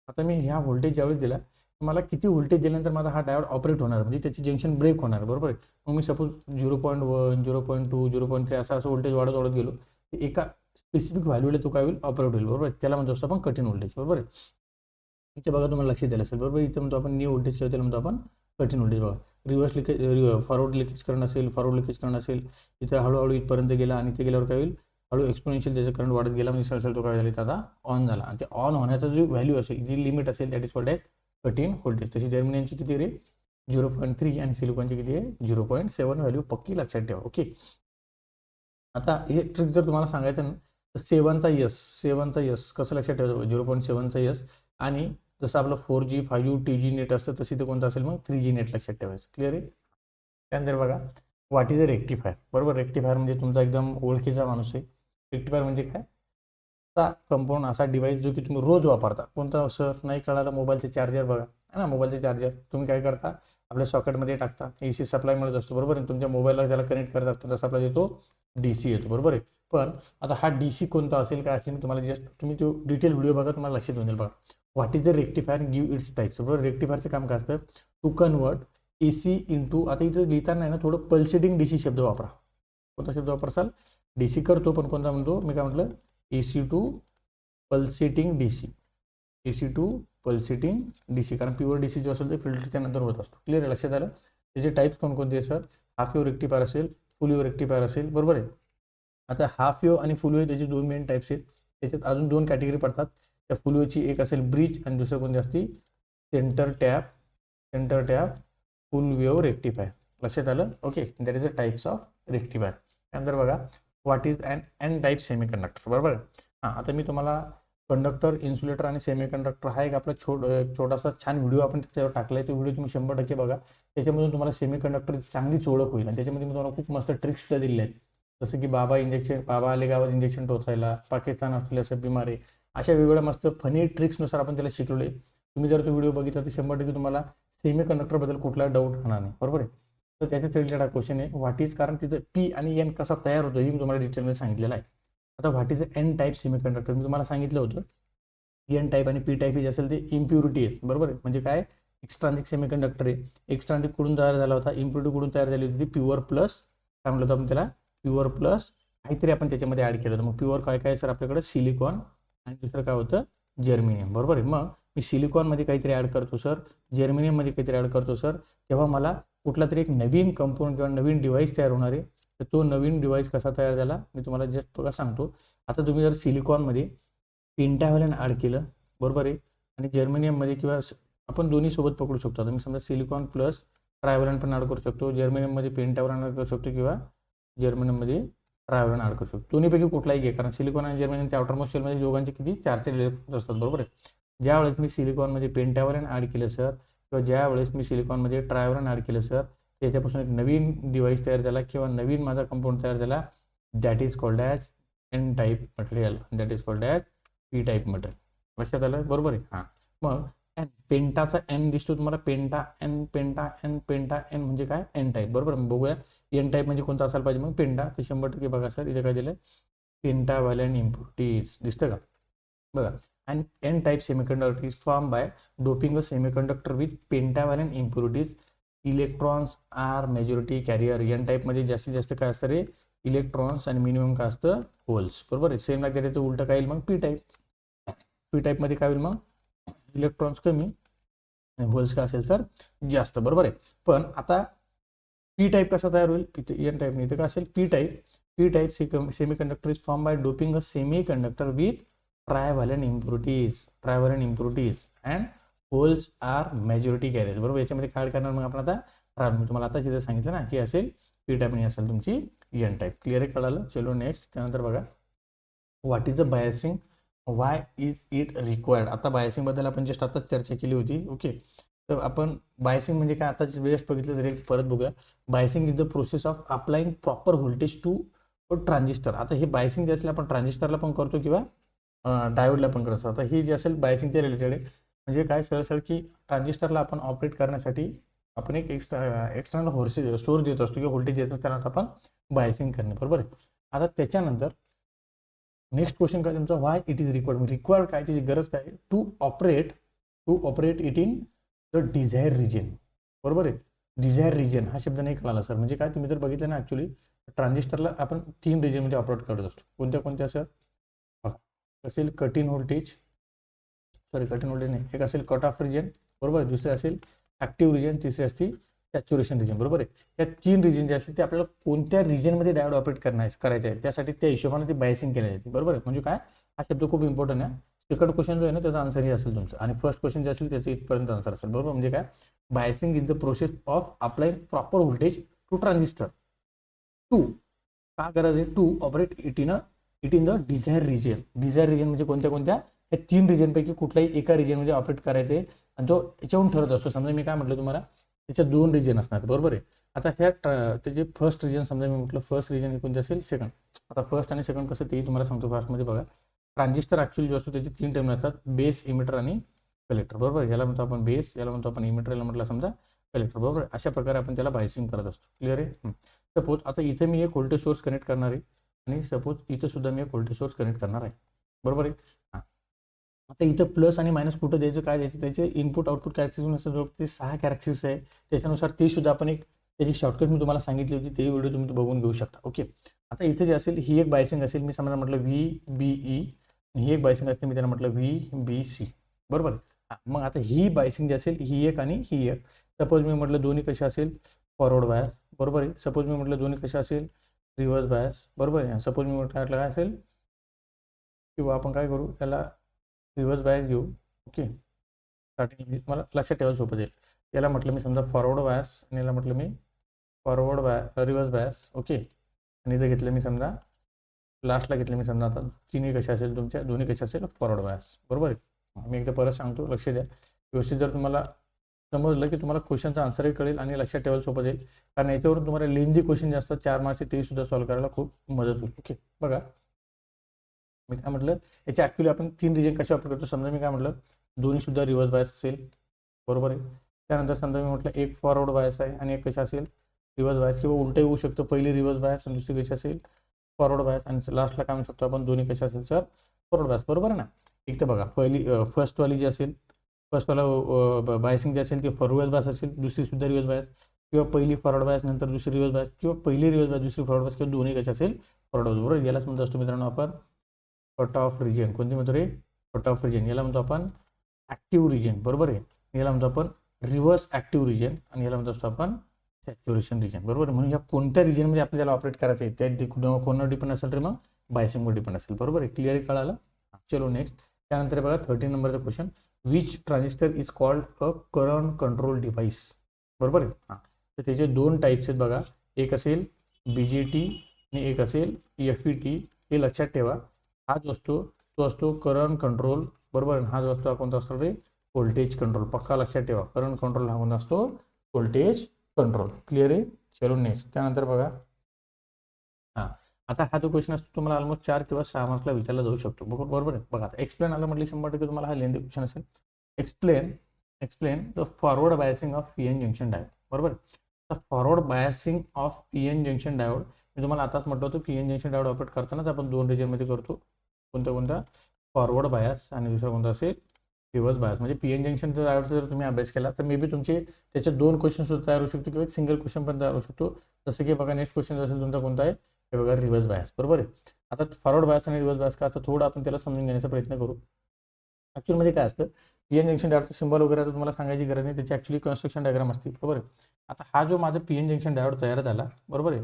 आता मी ह्या व्होल्टेज ज्यावेळेस दिला मला किती व्होल्टेज दिल्यानंतर माझा हा डायोड ऑपरेट होणार म्हणजे त्याची जंक्शन ब्रेक होणार. बरोबर आहे. मग मी सपोज 0.1 0.2 0.3 असं व्होल्टेज वाढत गेलो एका स्पेसिफिक व्हॅल्यूला तो काय होईल ऑपरेट होईल. बरोबर. त्याला म्हणतो असतो आपण कटिंग व्होल्टेज. बरोबर आहे. इथे बघा तुम्हाला लक्षात दिलं असेल. बरोबर. इथे म्हणतो आपण न्यू व्होल्टेज किंवा त्याला म्हणतो आपण कटिंग व्होल्टेज. बघा reverse leakage forward leakage current असेल फॉरवर्ड लिकेज करंट असेल इथे हळूहळू इथपर्यंत गेला आणि ते गेल्यावर काय होईल हळू एक्सपोनेन्शियल त्याचा करंट वाढत गेला म्हणजे सरसर तो काय झाला आता ऑन झाला. आणि ते ऑन होण्याचा जो व्हॅल्यू असेल जी लिमिट असेल that is called as cutting voltage. तशी जर्मिनियमची किती रे 0.3 आणि सिलिकॉनची किती आहे 0.7 व्हॅल्यू पक्की लक्षात ठेवा. ओके. आता हे ट्रिक जर तुम्हाला सांगायचं ना तर 7चा यस कसं लक्षात ठेवायचं 0.7चा यस आणि जसं आपलं 4G 5G 2G नेट असतं तशी ते कोणतं असेल मग 3G नेट लक्षात ठेवायचं. क्लिअर आहे. त्यानंतर बघा व्हॉट इज अ रेक्टिफायर. बरोबर. रेक्टिफायर म्हणजे तुमचा एकदम ओळखीचा माणूस आहे. रेक्टिफायर म्हणजे काय असा कंपाऊंड असा डिव्हाइस जो की तुम्ही रोज वापरता. कोणता सर नाही कळाला मोबाईलचे चार्जर बघा है ना. मोबाईलचे चार्जर तुम्ही काय करता आपल्या सॉकेटमध्ये टाकता AC सप्लाय मिळत असतो. बरोबर आहे. तुमच्या मोबाईलला त्याला कनेक्ट करत असतो तसा सप्लाय येतो DC येतो. बरोबर आहे. पण आता हा DC कोणता असेल काय असेल मी तुम्हाला जस्ट तुम्ही तो डिटेल व्हिडिओ बघा तुम्हाला लक्षात येऊन जाईल. बघा what is the rectifier give it's types. बरोबर. रेक्टिफायरचं काम काय असतं टू कन्वर्ट AC इंटू आता इथं लिहिताना आहे ना थोडं पल्सेटिंग DC शब्द वापरा. कोणता शब्द वापरसाल DC करतो पण कोणता म्हणतो मी काय म्हटलं AC टू पल्सेटिंग DC कारण प्युअर DC जो असेल ते फिल्टरच्या नंतर होत असतो. क्लिअर आहे. लक्षात आलं. त्याचे टाईप्स कोणकोणते सर हाफ वेव्ह रेक्टिफायर असेल फुल वेव्ह रेक्टिफायर असेल. बरोबर आहे. आता हाफ वेव्ह आणि फुल वेव्ह त्याचे 2 मेन टाईप्स आहेत. त्याच्यात अजून 2 कॅटेगरी पडतात. त्या फुल वेव्हची एक असेल ब्रिज आणि दुसरं कोणती असते सेंटर टॅप फुल वेव्ह रेक्टिफायर. लक्षात आलं. Okay. That is a types of rectifier. त्यानंतर बघा what is N type semiconductor. बरोबर. हां आता मी तुम्हाला कंडक्टर इन्सुलेटर आणि सेमीकंडक्टर हा एक आपला छोटासा छान व्हिडिओ आपण त्याच्यावर टाकला आहे. तो व्हिडिओ तुम्ही 100% बघा. त्याच्यामधून तुम्हाला सेमीकंडक्टरची चांगलीच ओळख होईल आणि त्याच्यामध्ये मी तुम्हाला खूप मस्त ट्रिक्ससुद्धा दिलेले आहेत. जसं की बाबा आले गावात इंजेक्शन टोचायला पाकिस्तान ऑस्ट्रेलिया सब बिमारी अशा वेगवेगळ्या मस्त फनी ट्रिक्सनुसार आपण त्याला शिकवले. तुम्ही जर तो व्हिडिओ बघितला तर 100% तुम्हाला सेमीकंडक्टरबद्दल कुठला डाऊट राहणार नाही, बरोबर आहे. तर त्याच्याच रिलेटेड क्वेश्चन आहे व्हॉट इज, कारण तिथं पी आणि एन कसा तयार होतो हे मी तुम्हाला डिटेलमध्ये सांगितलेलं आहे. आता what is N type semiconductor मी तुम्हाला सांगितलं होतं. एन टाईप आणि पी टाईप जे असेल ते इम्प्युरिटी आहेत, बरोबर आहे. म्हणजे काय, एक्स्ट्रांजिक सेमीकंडक्टर आहे. एक्स्ट्रांजिक कुठून तयार झाला होता, इम्प्युरिटी कुठून तयार झाली होती, ती प्युअर प्लस काय म्हणलं होतं आपण त्याला, प्युअर प्लस काहीतरी आपण त्याच्यामध्ये ॲड केलं होतं. मग प्युअर काय काय सर आपल्याकडे सिलिकॉन आणि दुसरं काय होतं जर्मेनियम, बरोबर आहे. मग मी सिलिकॉनमध्ये काहीतरी ॲड करतो सर, जर्मेनियममध्ये काहीतरी ॲड करतो सर, तेव्हा मला कुठला तरी एक नवीन कंपोनंट किंवा नवीन डिव्हाइस तयार होणार आहे. तर तो नवीन डिव्हाइस कसा तयार झाला मी तुम्हाला जस्ट बघा सांगतो. आता तुम्ही जर सिलिकॉनमध्ये पेंटाव्हॅलेंट ॲड केलं, बरोबर आहे, आणि जर्मेनियममध्ये किंवा आपण दोन्ही सोबत पकडू शकतो. आता मी समजा सिलिकॉन प्लस ट्रायव्हॅलेंट पण ॲड करू शकतो, जर्मेनियममध्ये पेंटाव्हॅलेंट ॲड करू शकतो किंवा जर्मेनियममध्ये ट्रायव्हॅलेंट ॲड करू शकतो. दोन्हीपैकी कुठलाही घे, कारण सिलिकॉन आणि जर्मेनियम त्या आउटरमोस्ट शेलमध्ये दोघांचे किती 4 इलेक्ट्रॉन्स असतात, बरोबर आहे. ज्यावेळेस मी सिलिकॉनमध्ये पेंटाव्हॅलेंट ॲड केलं सर, किंवा ज्यावेळेस मी सिलिकॉनमध्ये ट्रायव्हॅलेंट ॲड केलं सर, त्याच्यापासून एक नवीन डिव्हाइस तयार झाला किंवा नवीन माझा कंपाऊंड तयार झाला, that is called as N type material, that is called as P type material. लक्षात आलं, बरोबर आहे. हां, मग एन, पेंटाचा एन दिसतो तुम्हाला, पेंटा एन, पेंटा एन, पेंटा एन म्हणजे काय, एन टाईप, बरोबर. बघूया एन टाईप म्हणजे कोणता असायला पाहिजे, मग पेंटा. ते 100% बघा सर, इथे काय दिलं, पेंटाव्हॅलेंट इम्प्युरिटीज दिसतं का, बघा. And N type semiconductor is form by doping a semiconductor with pentavalent impurities, electrons are majority carrier. N टाईपमध्ये जास्तीत जास्त काय असतं रे, इलेक्ट्रॉन्स, आणि मिनिमम काय असतं, होल्स, बरोबर आहे. सेम लागते त्याचं उलटं काय येईल मग, पी टाईप. पी टाईपमध्ये काय होईल मग, इलेक्ट्रॉन्स कमी आणि होल्स काय असेल सर, जास्त, बरोबर आहे. पण आता पी टाईप कसा तयार होईल, एन टाईप नाही तर काय असेल, P type. P type semiconductor is form by doping a semiconductor with trivalent impurities and holes are majority carriers, बरोबर. याच्यामध्ये काय करणार मग आपण आता, मी तुम्हाला आता तिथे सांगितलं ना, ही असेल पी टाईप आणि असेल तुमची एन टाईप. क्लिअर आहे, कळालं. चलो नेक्स्ट. त्यानंतर बघा what is a biasing, Y is it required. आता बायसिंगबद्दल आपण जस्ट आताच चर्चा केली होती, ओके. तर आपण बायसिंग म्हणजे काय, आता वेस्ट बघितलं तरी परत बघूया. Biasing is the process of applying proper voltage to transistor. आता हे बायसिंग जे असेल आपण ट्रान्झिस्टरला पण करतो किंवा डायोडला पण करतो. आता ही जी असेल बायसिंगच्या रिलेटेड आहे. म्हणजे काय, सरळ की ट्रान्झिस्टरला आपण ऑपरेट करण्यासाठी आपण एक एक्सटर्नल सोर्स देत असतो किंवा व्होल्टेज देत असतो, त्याला आपण बायसिंग करणे, बरोबर आहे. आता त्याच्यानंतर नेक्स्ट क्वेश्चन काय तुमचा, व्हाय इट इज रिक्वायर्ड काय, त्याची गरज काय, to operate it in the desire region, बरोबर आहे. डिझायर रिजन हा शब्द नाही कळाला सर, म्हणजे काय, तुम्ही जर बघितलं ना, ॲक्च्युली ट्रान्झिस्टरला आपण 3 रिजनमध्ये ऑपरेट करत असतो. कोणत्या सर, असेल कट व्होल्टेज नाही, एक असेल कट ऑफ रिजन, बरोबर. दुसरे असेल ॲक्टिव्ह रिजन, तिसरी असते सॅच्युरेशन रिजन, बरोबर आहे. या 3 रिजन जे असतील ते आपल्याला कोणत्या रिजनमध्ये डायोड ऑपरेट करायचं आहे, त्यासाठी त्या हिशोबाने ती बायसिंग केली जाते, बरोबर आहे. म्हणजे काय, हा शब्द खूप इम्पॉर्टंट आहे. सेकंड क्वेश्चन जो आहे ना त्याचा आन्सर हे असेल तुमचं, आणि फर्स्ट क्वेश्चन जे असेल त्याचं इथपर्यंत आन्सर असेल, बरोबर. म्हणजे काय, biasing is the process of applying proper voltage to transistor to, का गरज आहे, to operate it in the desire region. Desire region म्हणजे कोणत्या या 3 रिजनपैकी कुठल्याही एका रिजनमध्ये ऑपरेट करायचे, आणि तो याच्याहून ठरत असतो. समजा मी काय म्हटलं तुम्हाला, त्याच्या 2 रिजन असणार, बरोबर आहे. आता ह्या त्याचे फर्स्ट रिजन, समजा मी म्हटलं फर्स्ट रिजन कोणते असेल, सेकंड. आता फर्स्ट आणि सेकंड कसं ते तुम्हाला सांगतो फास्टमध्ये बघा. ट्रान्झिस्टर ॲक्च्युअली जो असतो त्याचे 3 टर्मिनल असतात, बेस, इमिटर आणि कलेक्टर, बरोबर. याला म्हणतो आपण बेस, याला म्हणतो आपण इमिटर, याला म्हटलं समजा कलेक्टर, बरोबर. अशा प्रकारे आपण त्याला बायसिंग करत असतो. क्लिअर आहे. सपोज आता इथे मी एक व्होल्टेज सोर्स कनेक्ट करणार आहे, आणि सपोज इथं सुद्धा मी एक व्होल्टेज सोर्स कनेक्ट करणार आहे, बरोबर आहे. हां, आता इथं प्लस आणि मायनस कुठं द्यायचं, काय द्यायचं, त्याचे इनपुट आउटपुट कॅरेक्टरिस्टिक्स जो ते 6 कॅरेक्टरिस्टिक्स आहे, त्याच्यानुसार ते सुद्धा आपण एक त्याची शॉर्टकट मी तुम्हाला सांगितली होती, ते व्हिडिओ तुम्ही बघून घेऊ शकता, ओके. आता इथे जे असेल ही एक बायसिंग असेल, मी समजा म्हटलं VBE, ही एक बायसिंग असेल, मी त्यांना म्हटलं VBC, बरोबर. मग आता ही बायसिंग जी असेल ही एक आणि ही एक. सपोज मी म्हटलं दोन्ही कशा असेल, फॉरवर्ड बायस, बरोबर आहे. सपोज मी म्हटलं दोन्ही कशा असेल, रिव्हर्स बायस, बरोबर आहे. सपोज मी म्हटलं काय असेल, किंवा आपण काय करू, त्याला रिव्हर्स बायस घेऊ, ओके. स्टार्टिंग मला लक्षात ठेवायला सोपं जाईल. याला म्हटलं मी समजा फॉरवर्ड बायस, आणि याला म्हटलं मी रिव्हर्स बायस, ओके. आणि इथं घेतलं मी समजा लास्टला घेतलं मी समजा, आता तिन्ही कशा असेल तुमच्या, दोन्ही कशा असेल, फॉरवर्ड बायस, बरोबर आहे. मी एकदा परत सांगतो, लक्ष द्या व्यवस्थित. जर तुम्हाला समजलं की तुम्हाला क्वेश्चनचा आन्सरही कळेल आणि लक्षात ठेवायला सोपं जाईल, कारण याच्यावरून तुम्हाला लेंदी क्वेश्चन जे असतात 4 मार्क्सचे ते सुद्धा सॉल्व्ह करायला खूप मदत होईल, ओके. बघा मी काय म्हटलं, याचे ॲक्च्युली आपण 3 रिजन कसे वापर करतो. समजा मी काय म्हटलं, दोन्ही सुद्धा रिव्हर्स बायस असेल, बरोबर आहे. त्यानंतर समजा मी म्हटलं एक फॉरवर्ड बायस आहे आणि एक कशा असेल, रिव्हर्स बायस, किंवा उलटही होऊ शकतं, पहिली रिव्हर्स बायस आणि दुसरी कशी असेल, फॉरवर्ड बायस, आणि लास्टला काय म्हणू शकतो आपण, दोन्ही कशा असेल सर, फॉरवर्ड बायस, बरोबर आहे ना. एक तर बघा, पहिली फर्स्टवाली जी असेल, फर्स्टवाला बायसिंग जी असेल ती फॉरवर्ड बायस असेल, दुसरी सुद्धा रिव्हर्स बायस, किंवा पहिली फॉरवर्ड बायस नंतर दुसरी रिव्हर्स बायस, किंवा पहिली रिव्हर्स बायस दुसरी फॉरवर्ड बायस, किंवा दोन्ही कशा असेल, फॉरवर्ड बायस, बरोबर. यालाच म्हणतो असतो मित्रांनो आपण कट ऑफ रिजन. कोणती म्हणतो रे, कट ऑफ रिजन. याला म्हणतो आपण ॲक्टिव्ह रिजन, बरोबर आहे. याला म्हणतो आपण रिव्हर्स ॲक्टिव्ह रिजन, आणि याला म्हणतो असतो आपण सॅच्युरेशन रिजन, बरोबर. म्हणून या कोणत्या रिजनमध्ये आपल्याला ऑपरेट करायचं आहे त्या कोणावर डिपेंड असेल रे, मग बायसिंगवर डिपेंड असेल, बरोबर आहे. क्लिअर कळालं. चलो नेक्स्ट. त्यानंतर बघा 13 नंबरचा question, which transistor is called a current control device, बरोबर आहे. हां, तर त्याचे 2 टाईप्स आहेत बघा, एक असेल BJT आणि एक असेल FET. हे लक्षात ठेवा. हा जो असतो तो असतो करंट कंट्रोल, बरोबर. हा जो असतो कोणता असतो रे, व्होल्टेज कंट्रोल. पक्का लक्षात ठेवा, करंट कंट्रोल हा कोणता असतो, व्होल्टेज कंट्रोल. क्लिअर आहे. चलो नेक्स्ट. त्यानंतर बघा, हां, आता हा जो क्वेश्चन असतो तुम्हाला ऑलमोस्ट 4 किंवा 6 मार्क्सला विचारला जाऊ शकतो, बरोबर आहे. बघा, आता एक्सप्लेन आलं म्हटलं 100% तुम्हाला हा लेंदी क्वेश्चन असेल. Explain the forward biasing of PN junction diode, बरोबर. तर forward biasing of PN junction diode मी तुम्हाला आताच म्हटलं होतं, PN जंक्शन डायोड ऑपरेट करतानाच आपण 2 रिजनमध्ये करतो. कोणता फॉरवर्ड बायस आणि दुसरा कोणता असेल, रिव्हर्स बायस. म्हणजे PN जंक्शनचा डायोडचा जर तुम्ही अभ्यास केला तर मे बी तुमचे त्याचे 2 क्वेश्चन सुद्धा तयार होऊ शकतो, किंवा एक सिंगल क्वेश्चन पण तयार होऊ शकतो. जसं की बघा, नेक्स्ट क्वेश्चन असेल तुमचा कोणता आहे, हे बघा, रिव्हर्स बायस, बरोबर आहे. आता फॉरवर्ड बायस आणि रिव्हर्स बायस का असं थोडं आपण त्याला समजून घेण्याचा प्रयत्न करू. ॲक्च्युअलमध्ये काय असतं, PN जंक्शन डायोडचं सिंबल वगैरे तर तुम्हाला सांगायची गरज नाही, त्याची ॲक्च्युअली कन्स्ट्रक्शन डायग्राम असते, बरोबर आहे. आता हा जो माझा PN जंक्शन डायोड तयार झाला, बरोबर आहे.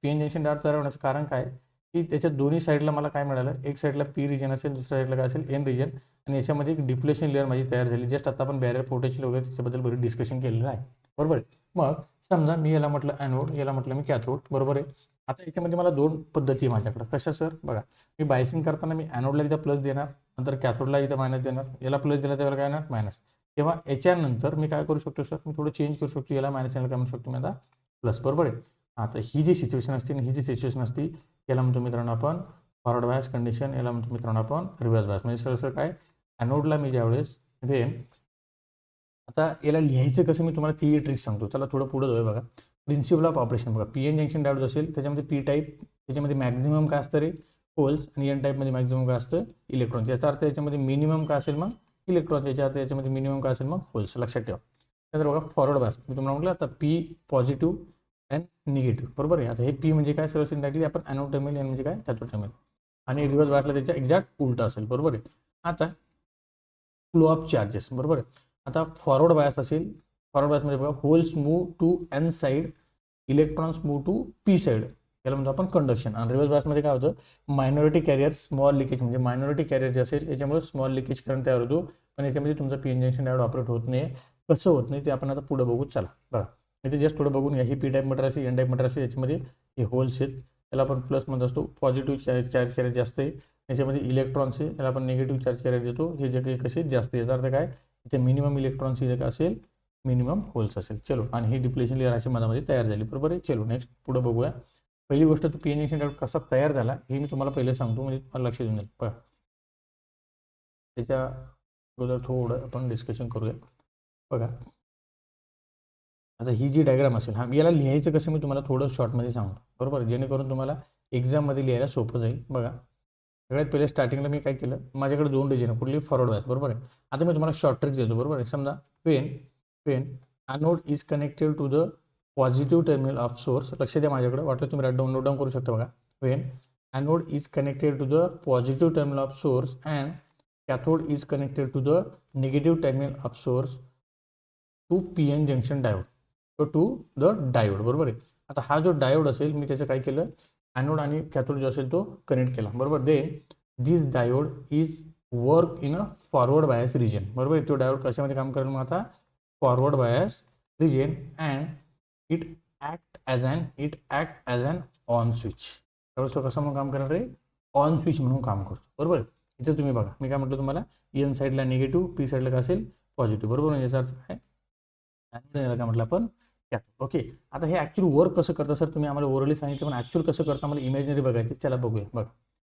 PN जंक्शन डायोड तयार होण्याचं कारण काय, की त्याच्या दोन्ही साईडला मला काय मिळालं, एक साईडला P रिजन असेल, दुसऱ्या साईडला काय असेल, N रिजन, आणि याच्यामध्ये एक डिप्लेशन लेअर माझी तयार झाली. जस्ट आता आपण बॅरियर पोटेन्शियल वगैरे त्याच्याबद्दल बरीच डिस्कशन केलेलं आहे, बरोबर आहे. मग समजा मी याला म्हटलं ॲनोड, याला म्हटलं मी कॅथोड, बरोबर आहे. आता याच्यामध्ये मला 2 पद्धती आहे माझ्याकडं. कशा सर, बघा, मी बायसिंग करताना मी ॲनोडला इथं प्लस देणार, नंतर कॅथोडला इथं मायनस देणार, याला प्लस दिला त्याला काय येणार, मायनस. तेव्हा याच्यानंतर मी काय करू शकतो सर, मी थोडं चेंज करू शकतो, याला मायनस, याला काय म्हणू शकतो मी आता प्लस, बरोबर आहे. आता ही जी सिच्युएशन असते ही जी सिच्युएशन असते याला म्हणतो मित्रांनो आपण फॉरवर्ड बायस कंडिशन, याला म्हणतो मित्रांनो आपण रिव्हर्स बायस. म्हणजे सरसर काय, ॲनोडला मी ज्यावेळेस आता याला लिहायचं कसं मी तुम्हाला ती ट्रिक सांगतो. चला थोडं पुढं जाऊया. बघा, प्रिन्सिपल ऑफ ऑपरेशन बघा, PN जंक्शन डायोड असेल त्याच्यामध्ये P टाईप, त्याच्यामध्ये मॅक्झिमम काय असतं रे, होल्स, आणि N टाईपमध्ये मॅक्झिमम काय असतं, इलेक्ट्रॉन. याचा अर्थ याच्यामध्ये मिनिमम काय असेल, मग इलेक्ट्रॉन. याच्या अर्थ याच्यामध्ये मिनिमम काय असेल, मग होल्स. लक्षात ठेवा. त्यानंतर बघा फॉरवर्ड बायस, मी तुम्हाला म्हटलं आता P पॉझिटिव्ह अँड निगेटिव्ह, बरोबर आहे. आता हे P म्हणजे काय, सर्व सिंटॅक्टली आपण ॲनोड टर्मिनल, N म्हणजे काय, कॅथोड टर्मिनल, आणि रिव्हर्स बायसला त्याच्या एक्झॅक्ट उलटा असेल, बरोबर आहे. आता फ्लो ऑफ चार्जेस, बरोबर आहे. आता फॉरवर्ड बायस असेल, फॉरवर्ड बायसमध्ये बघा, holes move to N side, electrons move to P side, याला म्हणतो आपण कंडक्शन. आणि रिव्हर्स बायसमध्ये काय होतं, मायनॉरिटी कॅरियर स्मॉल लिकेज, म्हणजे मायनॉरिटी कॅरियर जे असेल त्याच्यामुळे स्मॉल लिकेज करंट तयार होतो, पण याच्यामध्ये तुमचा PN जंक्शन डायोड ऑपरेट होत नाही. कसं होत नाही ते आपण आता पुढे बघू. चला बघा, इथे जस्ट थोडं बघून घ्या. ही P टाईप मटेरियल असेल, N टाईप मटेरियल असेल, याच्यामध्ये हे होल्स आहेत, त्याला आपण प्लस म्हणत असतो. पॉझिटिव्ह चार्ज कॅरियर जास्त आहे, याच्यामध्ये इलेक्ट्रॉन्स आहे, याला आपण निगेटिव्ह चार्ज कॅरियर देतो. हे जे काही कसे जास्त, याचा अर्थ काय, इथे मिनिमम इलेक्ट्रॉन्स इथे काय असेल, मिनिमम होल्स असेल. चलो, आणि ही डिप्लेशन लेअर अशी मधामध्ये तयार झाली, बरोबर आहे. चलो नेक्स्ट पुढे बघूया. पहिली गोष्ट, तर PN जंक्शन डायोड कसा तयार झाला हे मी तुम्हाला पहिले सांगतो, म्हणजे तुम्हाला लक्ष देऊन जाईल. बघा, त्याच्या अगोदर थोडं आपण डिस्कशन करूया. बघा, आता ही जी डायग्राम असेल, हा याला लिहायचं कसं मी तुम्हाला थोडं शॉर्टमध्ये सांगतो, बरोबर, जेणेकरून तुम्हाला एक्झाममध्ये लिहायला सोपं जाईल. बघा, सगळ्यात पहिले स्टार्टिंगला मी काय केलं, माझ्याकडे 2 रिजन आहे, कुठली फॉरवर्ड बायस, बरोबर आहे. आता मी तुम्हाला शॉर्ट ट्रिक देतो, बरोबर आहे. समजा when anode is connected to the positive terminal of source, लक्ष द्या माझ्याकडे, वाटलं तुम्ही नोट डाऊन करू शकता. बघा, when anode is connected to the positive terminal of source and cathode is connected to the negative terminal of source to PN junction diode, to the diode, बरोबर आहे. आता हा जो डायोड असेल, मी त्याचं काय केलं, ॲनोड आणि कॅथोड जो असेल तो कनेक्ट केला, बरोबर. This diode is work in a forward bias region, बरोबर आहे. तो डायोड कशामध्ये काम करेल मग आता, forward bias region, and it act as an on switch. त्यावेळेस तो कसा म्हणून काम करणार आहे, ऑन स्विच म्हणून काम करतो, बरोबर. इथे तुम्ही बघा, मी काय म्हटलं तुम्हाला, N साईडला निगेटिव्ह, P साईडला काय असेल, पॉझिटिव्ह, बरोबर. याचा अर्थ काय, याला काय म्हटलं आपण, कॅथोड. ओके, आता हे ॲक्च्युअली वर्क कसं करतं सर, तुम्ही आम्हाला ओरली सांगितलं, पण ॲक्च्युअल कसं करतं आम्हाला इमॅजिनरी बघायची. चला बघूया. बघा,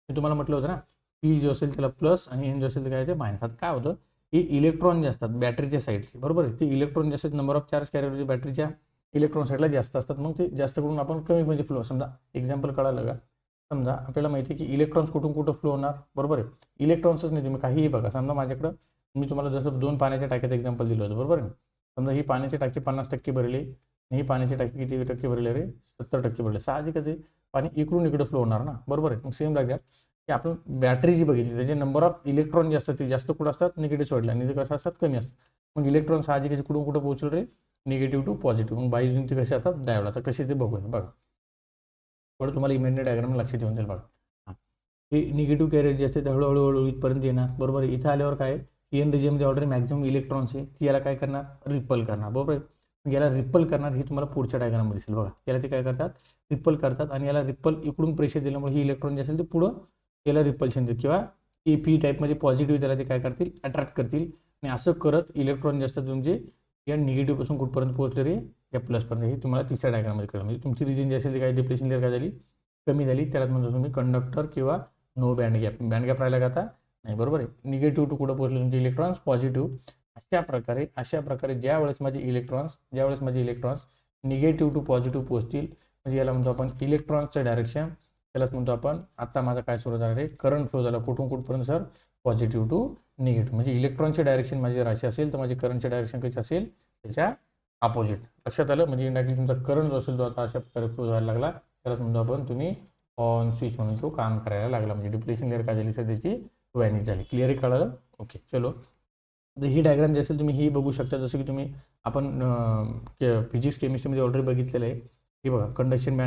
मी तुम्हाला म्हटलं होतं ना, पी जो असेल त्याला प्लस आणि एन जो असेल ते काय ते मायनस. आता काय होतं, हे इलेक्ट्रॉन जे असतात बॅटरीच्या साईडचे, बरोबर आहे, ते इलेक्ट्रॉन जे असतात नंबर ऑफ चार्ज कॅरियर बॅटरीच्या इलेक्ट्रॉन साईडला जास्त असतात, मग ते जास्त करून आपण कमी म्हणजे फ्लो. समजा एक्झाम्पल कळालं का, समजा आपल्याला माहिती आहे की इलेक्ट्रॉन्स कुठून कुठं फ्लो होणार, बरोबर आहे. इलेक्ट्रॉन्सच नाही, तुम्ही काहीही बघा. समजा माझ्याकडं मी तुम्हाला जसं 2 पाण्याच्या टाक्याचं एक्झाम्पल दिलं होतं, बरोबर आहे. समजा ही पाण्याची टाकी 50% भरली आणि ही पाण्याची टाकी किती टक्के भरली, अरे 70% भरले. साहजिकच आहे पाणी इकडून इकडे फ्लो होणार ना, बरोबर आहे. मग सेम लागेल की आपण बॅटरी जी बघितली त्याचे नंबर ऑफ इलेक्ट्रॉन जे असतात ते जास्त कुठं असतात, निगेटिव्ह साईडला, आणि ते कसं असतात, कमी असतात. मग इलेक्ट्रॉन साहजिकच कुठून कुठं पोहोचलं रे, निगेटिव्ह टू पॉझिटिव्ह. मग बाजून ते कसे असतात, डायोड. आता कसे ते बघूया बघा. थोडं तुम्हाला इमेजनरी डायग्राम लक्षात येऊन जाईल बघा. हां, हे निगेटिव्ह कॅरियर जे असते ते हळूहळू इथपर्यंत येणार, बरोबर आहे. इथं आल्यावर काय, एन रिजनमध्ये ऑलरेडी मॅक्झिमम इलेक्ट्रॉन्स आहे, ती याला काय करणार, रिपल करणार, बरोबर आहे. मग याला रिपल करणार हे तुम्हाला पुढच्या डायग्राममध्ये दिसेल बघा. याला ते काय करतात, रिपल करतात, आणि याला रिपल इकडून प्रेशर दिल्यामुळे ही इलेक्ट्रॉन जे असेल ते पुढं याला रिपल्शन देतील, किंवा ए पी टाईपमध्ये पॉझिटिव्ह त्याला ते काय करतील, अट्रॅक्ट करतील. आणि असं करत इलेक्ट्रॉन जे असतात तुमचे या निगेटिव्हपासून कुठपर्यंत पोहोचले रे, या प्लसपर्यंत. हे तुम्हाला तिसऱ्या डायग्राममध्ये कळलं. म्हणजे तुमची रिजन जी असेल ती काय, डिप्लेशन लेअर काय झाली, कमी झाली. त्यालाच म्हणतो तुम्ही कंडक्टर किंवा no band gap. Band gap राहिला का आता नाही, बरोबर आहे. निगेटिव्ह टू कुठं पोहोचले तुमचे इलेक्ट्रॉन्स, पॉझिटिव्ह. अशा प्रकारे ज्यावेळेस माझे इलेक्ट्रॉन्स निगेटिव्ह टू पॉझिटिव्ह पोहोचतील, म्हणजे याला म्हणतो आपण इलेक्ट्रॉन्सचं डायरेक्शन. त्यालाच म्हणतो आपण, आता माझा काय सुरू झाला रे, करंट फ्लो झाला. कुठून कुठपर्यंत सर, पॉझिटिव्ह टू निगेटिव्ह. म्हणजे इलेक्ट्रॉनचे डायरेक्शन माझी राशी असेल तर माझे करंटचे डायरेक्शन कसे असेल, त्याच्या अपोजिट. लक्षात आलं. म्हणजे इंडायरेक्टली तुमचा करंट जो असेल तो आता अशा प्रकारे फ्लो व्हायला लागला, त्यालाच म्हणतो आपण तुम्ही ऑन स्विच म्हणून तो काम करायला लागला. म्हणजे डिप्लेशन लेअर काय झाली सर, त्याची वॅनिश झाली. क्लिअर कळालं, ओके. चलो, तर ही डायग्राम जी असेल तुम्ही ही बघू शकता. जसं की तुम्ही आपण फिजिक्स केमिस्ट्रीमध्ये ऑलरेडी बघितलेलं आहे. हे बघा, कंडक्शन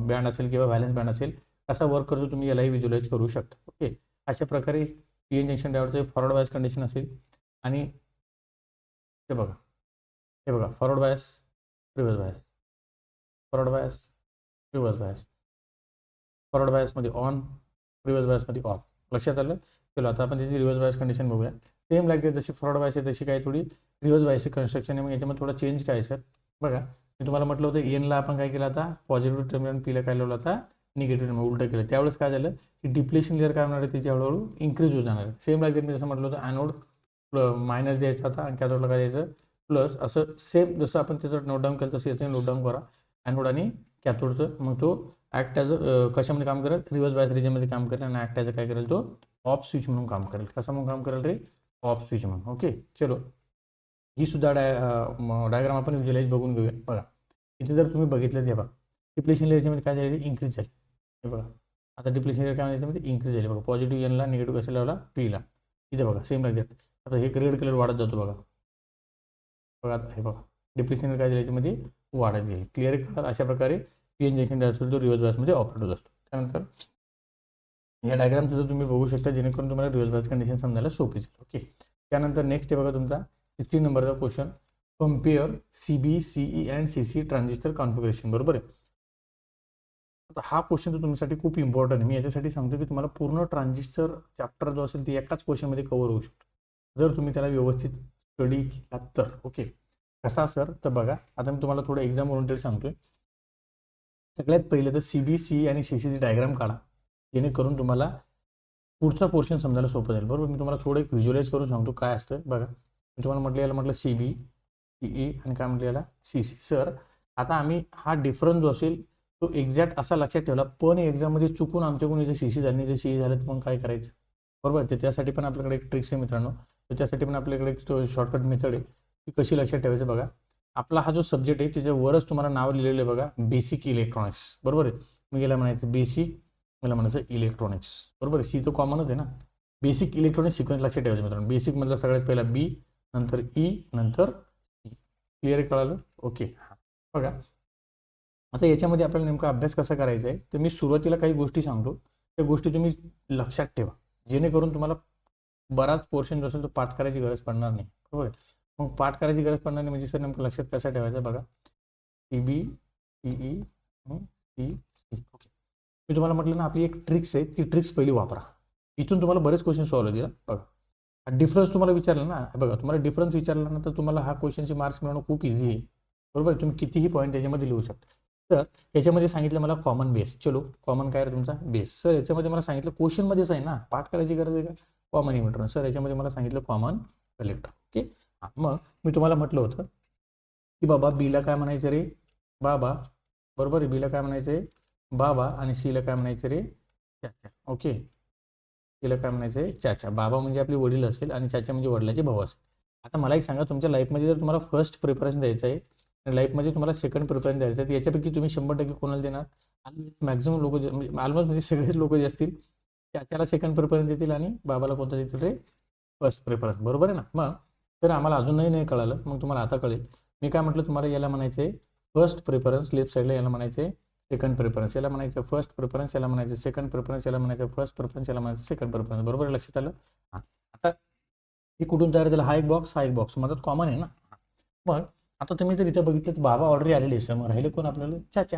बँड असेल किंवा व्हॅलेन्स बँड असेल, कसा वर्क करतो तुम्ही यालाही व्हिज्युअलाइज करू शकता. ओके, अशा प्रकारे पी एन जंक्शन डायोडचे फॉरवर्ड बायस कंडिशन असेल. आणि हे बघा forward bias, reverse bias, forward bias, reverse bias, फॉरवर्ड बायसमध्ये ऑन, रिव्हर्स बायसमध्ये ऑफ. लक्षात आलं. चलो, आता आपण त्याची रिव्हर्स बायस कंडिशन बघूया. सेम लागते जशी फॉरवर्ड बायस आहे तशी काय थोडी रिव्हर्स बायसची कन्स्ट्रक्शन आहे. मग याच्यामध्ये थोडा चेंज काय आहे सर, बघा मी तुम्हाला म्हटलं होतं एनला आपण काय केलं, आता पॉझिटिव्ह टर्मिनल, पीला काय लावलं, आता निगेटिव्ह टर्मिनल उलटं केलं. त्यावेळेस काय झालं की डिप्लेशन लेअर काय होणार आहे, त्याची हळूहळू इन्क्रीज होत जाणार आहे. सेम लागते मी जसं म्हटलं होतं, ॲनोड मायनस द्यायचा आता, आणि कॅथोडला काय द्यायचं, प्लस. असं सेम जसं आपण त्याचं नोट डाऊन केलं तसं याचं नोट डाऊन करा, ॲनोड आणि कॅथोडचं. मग तो ॲक्ट ॲज कशामध्ये काम करेल, रिव्हर्स बायस रिजनमध्ये काम करेल, आणि ॲक्ट ॲज काय करेल, तो ऑफ स्विच म्हणून काम करेल. कसा म्हणून काम करेल रे, ऑफ स्विच म्हणून. ओके, चलो, ही सुद्धा डायग्राम आपण व्हिज्युअलाइज बघून घेऊया. बघा, इथे जर तुम्ही बघितलं ते बघा, डिप्लेशन लेअरच्यामध्ये काय झालेली, इन्क्रीज झाली. हे बघा, आता डिप्लेशन लेअर काय याच्यामध्ये इन्क्रीज झाली. बघा, पॉझिटिव्ह एनला, निगेटिव्ह कशा लावला, पीला. इथे बघा सेम लागेल. आता हे रेड कलर वाढत जातो बघा. आता हे बघा, डिप्लेशन काय झालं याच्यामध्ये वाढत गेली. Clear colour. अशा प्रकारे पी एन जंक्शन असेल तो रिव्हर्स बायसमध्ये ऑपरेट होत असतो. त्यानंतर या डायग्राम सुद्धा तुम्ही बघू शकता, जेणेकरून तुम्हाला रिव्हर्स बायस कंडिशन समजायला सोपी जाईल. ओके, त्यानंतर नेक्स्ट आहे बघा तुमचा 16 नंबरचा question, compare CB, CE and CC transistor configuration. बरोबर आहे. आता हा क्वेश्चन तर तुमच्यासाठी खूप इम्पॉर्टंट आहे. मी याच्यासाठी सांगतो की तुम्हाला पूर्ण ट्रान्झिस्टर चॅप्टर जो असेल ते एकाच क्वेश्चनमध्ये कव्हर होऊ शकतो, जर तुम्ही त्याला व्यवस्थित स्टडी केला तर. ओके, कसा सर, तर बघा आता मी तुम्हाला थोडं एक्झाम ओरिएंटेड सांगतोय. सगळ्यात पहिले तर CB, CE आणि CCची डायग्राम काढा, जेणेकरून तुम्हाला पुढचा पोर्शन समजायला सोपं जाईल. बरोबर, मी तुम्हाला थोडं एक व्हिज्युअलाइज करून सांगतो काय असतं. बघा, मी तुम्हाला म्हटलं याला म्हटलं CB, CE आणि काय म्हटलं याला CC. सर, आता आम्ही हा डिफरन्स जो असेल तो एक्झॅक्ट असा लक्षात ठेवला, पण एक्झाममध्ये चुकून आमच्याकडून इथे CC झाली नाही, CE झालं तर मग काय करायचं, बरोबर. तर त्यासाठी पण आपल्याकडे एक ट्रिक्स आहे मित्रांनो. त्याच्यासाठी पण आपल्याकडे एक शॉर्टकट मेथड आहे, ती कशी लक्षात ठेवायचं. बघा, आपला हा जो सब्जेक्ट आहे त्याच्यावरच तुम्हाला नाव लिहिलेलं आहे बघा, बेसिक इलेक्ट्रॉनिक्स. बरोबर आहे. मग याला म्हणायचं बेसिक, मला म्हणायचं इलेक्ट्रॉनिक्स. बरोबर आहे. सी तो कॉमनच आहे ना. बेसिक इलेक्ट्रॉनिक्स सिक्वेन्स लक्षात ठेवायचं मित्रांनो. बेसिकमधला सगळ्यात पहिला B, नंतर E, नंतर C. क्लिअर कळालं. ओके, बघा आता याच्यामध्ये आपल्याला नेमका अभ्यास कसा करायचा आहे, तर मी सुरुवातीला काही गोष्टी सांगतो, त्या गोष्टी तुम्ही लक्षात ठेवा, जेणेकरून तुम्हाला बराच पोर्शन जो असेल तो पाठ करायची गरज पडणार नाही. बरोबर. मग पाठ करायची गरज पडणार नाही म्हणजे सर नेमकं लक्षात कसं ठेवायचं. बघा, CB, CE, CC. ओके, मी तुम्हाला म्हटलं ना आपली एक ट्रिक्स आहे, ती ट्रिक्स पहिली वापरा. इथून तुम्हाला बरेच क्वेश्चन सॉल्व्ह होतील. बघा, डिफरन्स तुम्हाला विचारला ना, बघा तुम्हाला डिफरन्स विचारला ना तर तुम्हाला हा क्वेश्चनचे मार्क्स मिळवणं खूप इझी आहे. बरोबर, तुम्ही कितीही पॉईंट त्याच्यामध्ये लिहू शकता. तर याच्यामध्ये सांगितलं मला कॉमन बेस. चलो कॉमन काय रे तुमचा बेस. सर याच्यामध्ये मला सांगितलं क्वेश्चनमध्येच आहे ना, पाठ करायची गरज आहे का. Common emitter. सर याच्यामध्ये मला सांगितलं कॉमन कलेक्टर. ओके. मग मी तुम्हाला म्हटलं होतं की बाबा बीला काय म्हणायचं रे बाबा, बरोबर आहे. बीला काय म्हणायचं रे बाबा आणि सीला काय म्हणायचं रे चाचा. ओके. सीला काय म्हणायचं आहे चाचा. बाबा म्हणजे आपले वडील असेल आणि चाचा म्हणजे वडिलाचे भाऊ असेल. आता मला एक सांगा, तुमच्या लाईफमध्ये जर तुम्हाला फर्स्ट प्रिफरन्स द्यायचं आहे आणि लाईफमध्ये तुम्हाला सेकंड प्रिफरन्स द्यायचं आहे, तर याच्यापैकी तुम्ही 100% कोणाला देणार. मॅक्झिमम लोक म्हणजे ऑलमोस्ट म्हणजे सगळेच लोक जे असतील चाच्याला सेकंड प्रिफरन्स देतील आणि बाबाला कोणता देतील रे फर्स्ट प्रिफरन्स. बरोबर आहे ना. मग तर आम्हाला अजूनही नाही कळालं, मग तुम्हाला आता कळेल. मी काय म्हटलं तुम्हाला, याला म्हणायचं आहे फर्स्ट प्रिफरन्स लेफ्ट साईडला, याला म्हणायचं आहे सेकंड प्रिफरन्स, याला म्हणायचं फर्स्ट प्रिफरन्स, याला म्हणायचं सेकंड प्रिफरन्स, याला म्हणायचं फर्स्ट प्रिफरन्स, याला म्हणायचं सेकंड प्रिफरन्स. बरोबर आहे, लक्षात आलं. हां. आता हे कुठून तयार झालं, हा एक बॉक्स हा एक बॉक्स, मदत कॉमन आहे ना. मग आता तुम्ही जर इथं बघितलं तर बाबा ऑलरेडी आलेले आहे सर, मग राहिले कोण आपल्याला चाचा.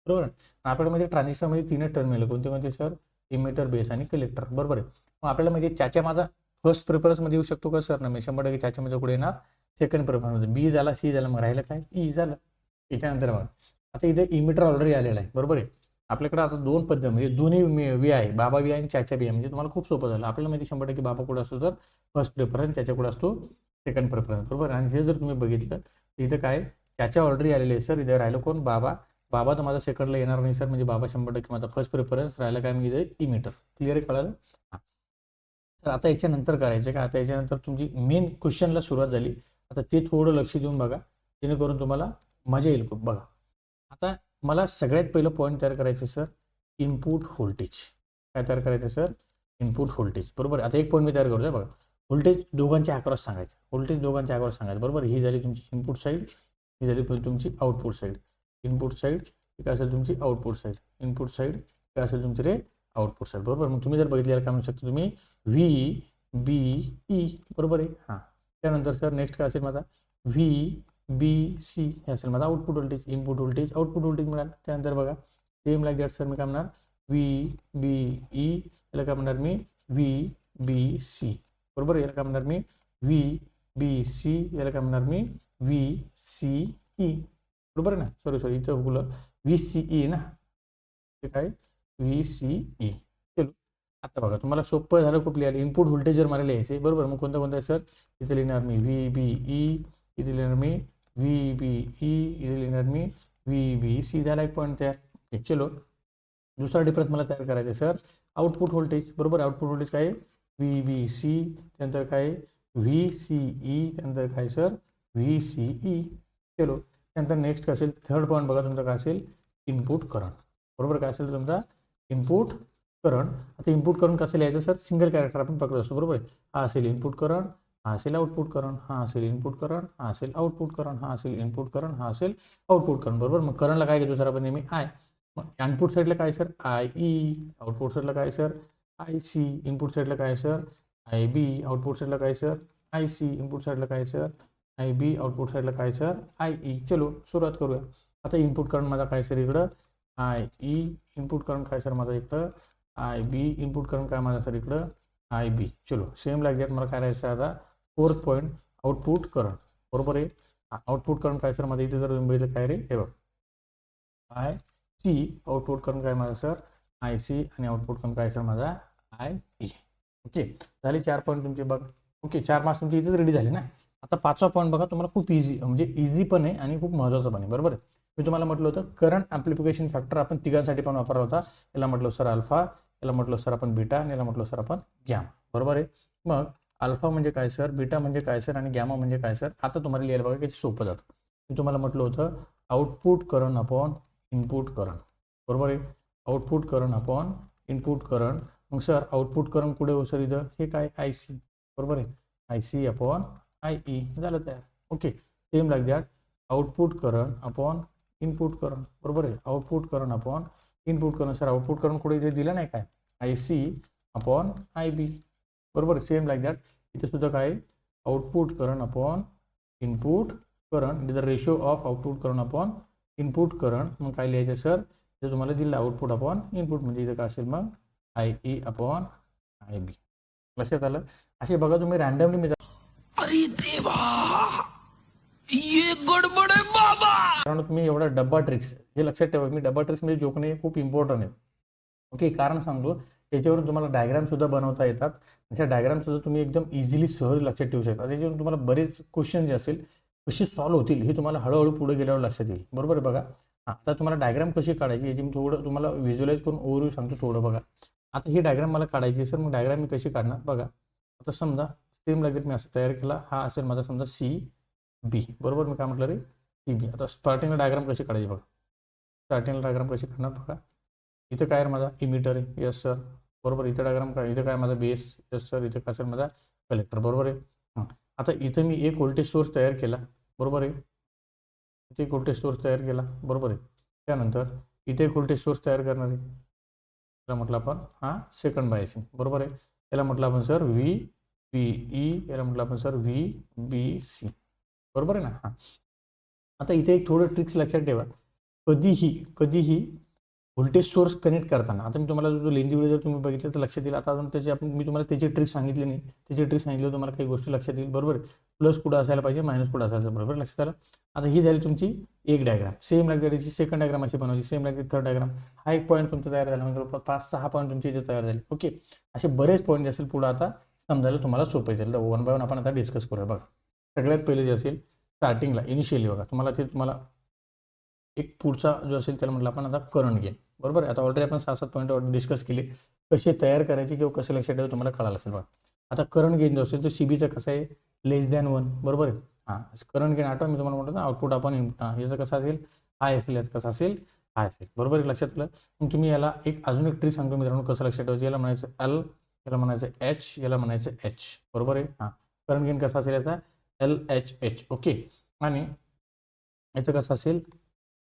बरोबर. आपल्यामध्ये ट्रान्झिस्टरमध्ये 3च टर्म मिळाले, कोणते कोणते सर, इमिटर बेस आणि कलेक्टर. बरोबर आहे. मग आपल्याला म्हणजे चाचा माझा फर्स्ट प्रिफरन्समध्ये येऊ शकतो का सर, ना मी 100% चाचा म्हणजे कुठे येणार सेकंड प्रिफरन्समध्ये. बी झाला, सी झाला, मग राहिलं काय ई झालं. त्याच्यानंतर मग आता इथे इमिटर ऑलरेडी आलेला आहे. बरोबर आहे. आपल्याकडे आता दोन पद्धत म्हणजे दोन्ही वी आहे, बाबा वी आहे आणि चाचा बी आहे. म्हणजे तुम्हाला खूप सोपं झालं. आपल्याला माहिती 100% बाबा कुठे असतो तर फर्स्ट प्रिफरन्स, चाचा कुठे असतो सेकंड प्रिफरन्स. बरोबर. आणि हे जर तुम्ही बघितलं इथं काय चाचा ऑलरेडी आलेले आहे सर, इथे राहिलं कोण बाबा. बाबा तर माझा सेकंडला येणार नाही सर, म्हणजे बाबा 100% माझा फर्स्ट प्रिफरन्स राहिला काय म्हणजे इथे इमिटर. क्लिअर आहे, कळालं. हां. तर आता याच्यानंतर करायचं का, आता याच्यानंतर तुमची मेन क्वेश्चनला सुरुवात झाली. आता ते थोडं लक्ष देऊन बघा, जेणेकरून तुम्हाला मजा येईल खूप. बघा आता मला सगळ्यात पहिलं पॉईंट तयार करायचं सर, इनपुट व्होल्टेज. काय तयार करायचं सर, इनपुट व्होल्टेज. बरोबर. आता एक पॉईंट मी तयार करतोय बघा, व्होल्टेज दोघांच्या अक्रॉस सांगायचं, व्होल्टेज दोघांच्या अक्रॉस सांगायचं. बरोबर. ही झाली तुमची इनपुट साईड, ही झाली तुमची आउटपुट साईड. इनपुट साईड काय असेल तुमची आउटपुट साईड, इनपुट साईड काय असेल तुमची रे आउटपुट साईड. बरोबर. मग तुम्ही जर बघितलं काय म्हणू शकता तुम्ही व्ही बी ई. बरोबर आहे. हां. त्यानंतर सर नेक्स्ट काय असेल माझा व्ही बी सी हे असेल माझा output voltage, input voltage output voltage मिळालं. त्यानंतर बघा सेम लाईक दॅट सर मी काय म्हणणार व्ही बी ई, याला काय म्हणणार मी व्ही बी सी. बरोबर. याला काय म्हणणार मी व्ही बी सी, याला काय म्हणणार मी व्ही सी ई. बरोबर आहे ना. सॉरी इथं बोललं व्ही सी ई ना, ते काय व्ही सी ई. चलो आता बघा तुम्हाला सोपं झालं खूप लिहायला. इनपुट व्होल्टेज जर मला लिहायचे बरोबर, मग कोणतं कोणतं सर, इथे लिहिणार मी व्ही बी ई, इथे लिहिणार मी व्ही बी ई, इथे लिहिणार मी व्ही बी सी. झाला एक पॉईंट तयार. चलो दुसरा डिफरन्स मला तयार करायचा आहे सर, आउटपुट व्होल्टेज. बरोबर. आउटपुट व्होल्टेज काय व्ही बी सी, त्यानंतर काय व्ही सी ई, त्यानंतर काय सर व्ही सी ई. चलो त्यानंतर नेक्स्ट काय असेल, थर्ड पॉईंट बघा तुमचा काय असेल, इनपुट करंट. बरोबर. काय असेल तुमचा इनपुट करंट. आता इनपुट करंट कसं लिहायचं सर, सिंगल कॅरेक्टर आपण पकडत असतो. बरोबर आहे. हा असेल इनपुट करंट, हा असेल आउटपुट करंट, हा असेल इनपुट करंट, हा असेल आउटपुट करंट, हा असेल इनपुट करंट, हा असेल आउटपुट करंट. बरोबर. मग करंटला काय घेतो सर आपण नेहमी आय. मग इनपुट साईडला काय सर आय ई, आउटपुट साईडला काय सर आय सी. इनपुट साईडला काय सर आय बी, आउटपुट साईडला काय सर आय सी. इनपुट साईडला काय सर आय बी, आउटपुट साईडला काय सर आय ई. चलो सुरुवात करूया. आता इनपुट करंट माझा काय सर इकडं आय ई, इनपुट करंट काय सर माझा इकडं आय बी, इनपुट करंट काय माझा सर इकडं आय बी. चलो सेम लाईक दॅट मला काय राहायचं आता फोर्थ पॉईंट आउटपुट करंट. बरोबर आहे. आउटपुट करंट काय सर माझं इथे जर तुम्ही बघितलं काय रे हे बघ आय सी. आउटपुट करंट काय माझा सर आय सी आणि आउटपुट करंट काय सर माझा आय ई. ओके झाले 4 पॉईंट तुमचे बघ. ओके 4 मार्क्स तुमचे इथेच रेडी झाले ना. आता 5वा पॉईंट बघा तुम्हाला खूप इझी म्हणजे इझी पण आहे आणि खूप महत्त्वाचं पण आहे. बरोबर आहे. मी तुम्हाला म्हटलं होतं करंट ॲम्प्लिफिकेशन फॅक्टर आपण तिघांसाठी पण वापरला होता. याला म्हटलं सर अल्फा, याला म्हटलं सर आपण बीटा आणि याला म्हटलं सर आपण गॅमा. बरोबर आहे. मग अल्फा म्हणजे काय सर, बीटा म्हणजे काय सर आणि गॅमा म्हणजे काय सर. आता तुम्हाला लिहायला बघा किती सोपं जातं. मी तुम्हाला म्हटलं होतं output current upon input current. बरोबर आहे. Output current upon input current. मग सर आउटपुट करंट कुठे हो सर इथं हे काय आय सी. बरोबर आहे. I C upon I E झालं तयार. Okay same like that output current upon input current. बरोबर आहे. Output current upon input current. Sir output current कुठे इथे दिलं नाही काय I C upon I B. बरोबर. सेम लाईक दॅट इथे सुद्धा काय output current upon input current is the ratio of output current upon input current. मग काय लिहायचं सर ते तुम्हाला दिलं आउटपुट अपॉन इनपुट म्हणजे इथं काय असेल मग I E upon I B. लक्षात आलं. असे बघा तुम्ही रॅन्डमली मी अरे देवा ये गडबड है बाबा. मी एवढा डब्बा ट्रिक्स हे लक्षात ठेवा. मी डब्बा ट्रिक्स म्हणजे जोक नाही, खूप इम्पॉर्टंट आहे. ओके, कारण सांगतो त्याच्यावरून तुम्हाला डायग्रामसुद्धा बनवता येतात. अशा डायग्रामसुद्धा तुम्ही एकदम इझिली सहज लक्षात ठेवू शकता. त्याच्यावरून तुम्हाला बरेच क्वेश्चन जे असेल कसे सॉल्व्ह होतील हे तुम्हाला हळूहळू पुढे गेल्यावर लक्षात येईल. बरोबर आहे. बघा आता तुम्हाला डायग्राम कशी काढायची याची मी थोडं तुम्हाला व्हिज्युअलाइज करून ओव्हरव्ह्यू सांगतो थोडं. बघा आता ही डायग्राम मला काढायची आहे सर, मग डायग्राम मी कशी काढणार बघा. आता समजा सेम लगेच मी असं तयार केला, हा असेल माझा समजा CB. बरोबर, मी काय म्हटलं रे CB. आता स्टार्टिंगला डायग्राम कशी काढायची बघा. स्टार्टिंगला डायग्राम कशी काढणार बघा. इथं काय माझा इमिटर आहे, यस सर. बरोबर, इथं डायग्राम काय, इथं काय माझा बेस, यस सर. इथं काय असेल माझा कलेक्टर. बरोबर आहे. हां, आता इथं मी एक व्होल्टेज सोर्स तयार केला. बरोबर आहे. इथे एक व्होल्टेज सोर्स तयार केला. बरोबर आहे. त्यानंतर इथे एक व्होल्टेज सोर्स तयार करणार आहे. त्याला म्हटलं आपण हा सेकंड बायसिंग. बरोबर आहे. याला म्हटलं आपण सर VBE, याला म्हटलं आपण सर VBC. बरोबर आहे ना. हां, आता इथे एक थोडं ट्रिक्स लक्षात ठेवा. कधीही व्होल्टेज सोर्स कनेक्ट करताना, आता मी तुम्हाला जो लेंदी व्हिडिओ जर तुम्ही बघितलं तर लक्षात येईल. आता अजून मी तुम्हाला त्याची ट्रिक सांगितली नाही. त्याची ट्रिक सांगितली तुम्हाला काही गोष्टी लक्षात येईल. बरोबर आहे. प्लस कुठं असायला पाहिजे, मायनस कुठं असायला. बरोबर लक्षात आलं. आता ही झाली तुमची एक डायग्राम. सेम लागली सेकंड डायग्राम अशी बनवली, सेम लागली थर्ड डायग्राम. हा एक पॉईंट तुमचा तयार झाला, म्हणजे 5-6 पॉईंट तुमचे इथे तयार झाले. ओके, असे बरेच पॉईंट असेल पुढे आता समजायला तुम्हाला सोपं जाईल. तर 1 बाय 1 आपण आता डिस्कस करूया. बघा सगळ्यात पहिले जे असेल स्टार्टिंगला इनिशियली बघा तुम्हाला एक पुढचा जो असेल त्याला म्हटलं आपण आता करंट गेन. बरोबर आहे. आता ऑलरेडी आपण 6-7 पॉईंट डिस्कस केले, कसे तयार करायचे किंवा कसे लक्षात ठेवा तुम्हाला कळालं असेल. बघा आता करंट गेन जो असेल तो CBचा कसा आहे, <1. बरोबर आहे. हां, करंट गेन आठवा मी तुम्हाला म्हटलं ना आउटपुट आपण याचं कसं असेल हाय असेल, याचं कसं असेल हाय असेल. बरोबर आहे. लक्षात आलं. मग तुम्ही याला एक अजून एक ट्रिक सांगतो मित्रांनो कसं लक्षात ठेवायचं. याला म्हणायचं L, याला म्हणायचं H, याला म्हणायचं H. बरोबर आहे. हां, करंट गेन कसा असेल याचा LHH. ओके, आणि याचं कसं असेल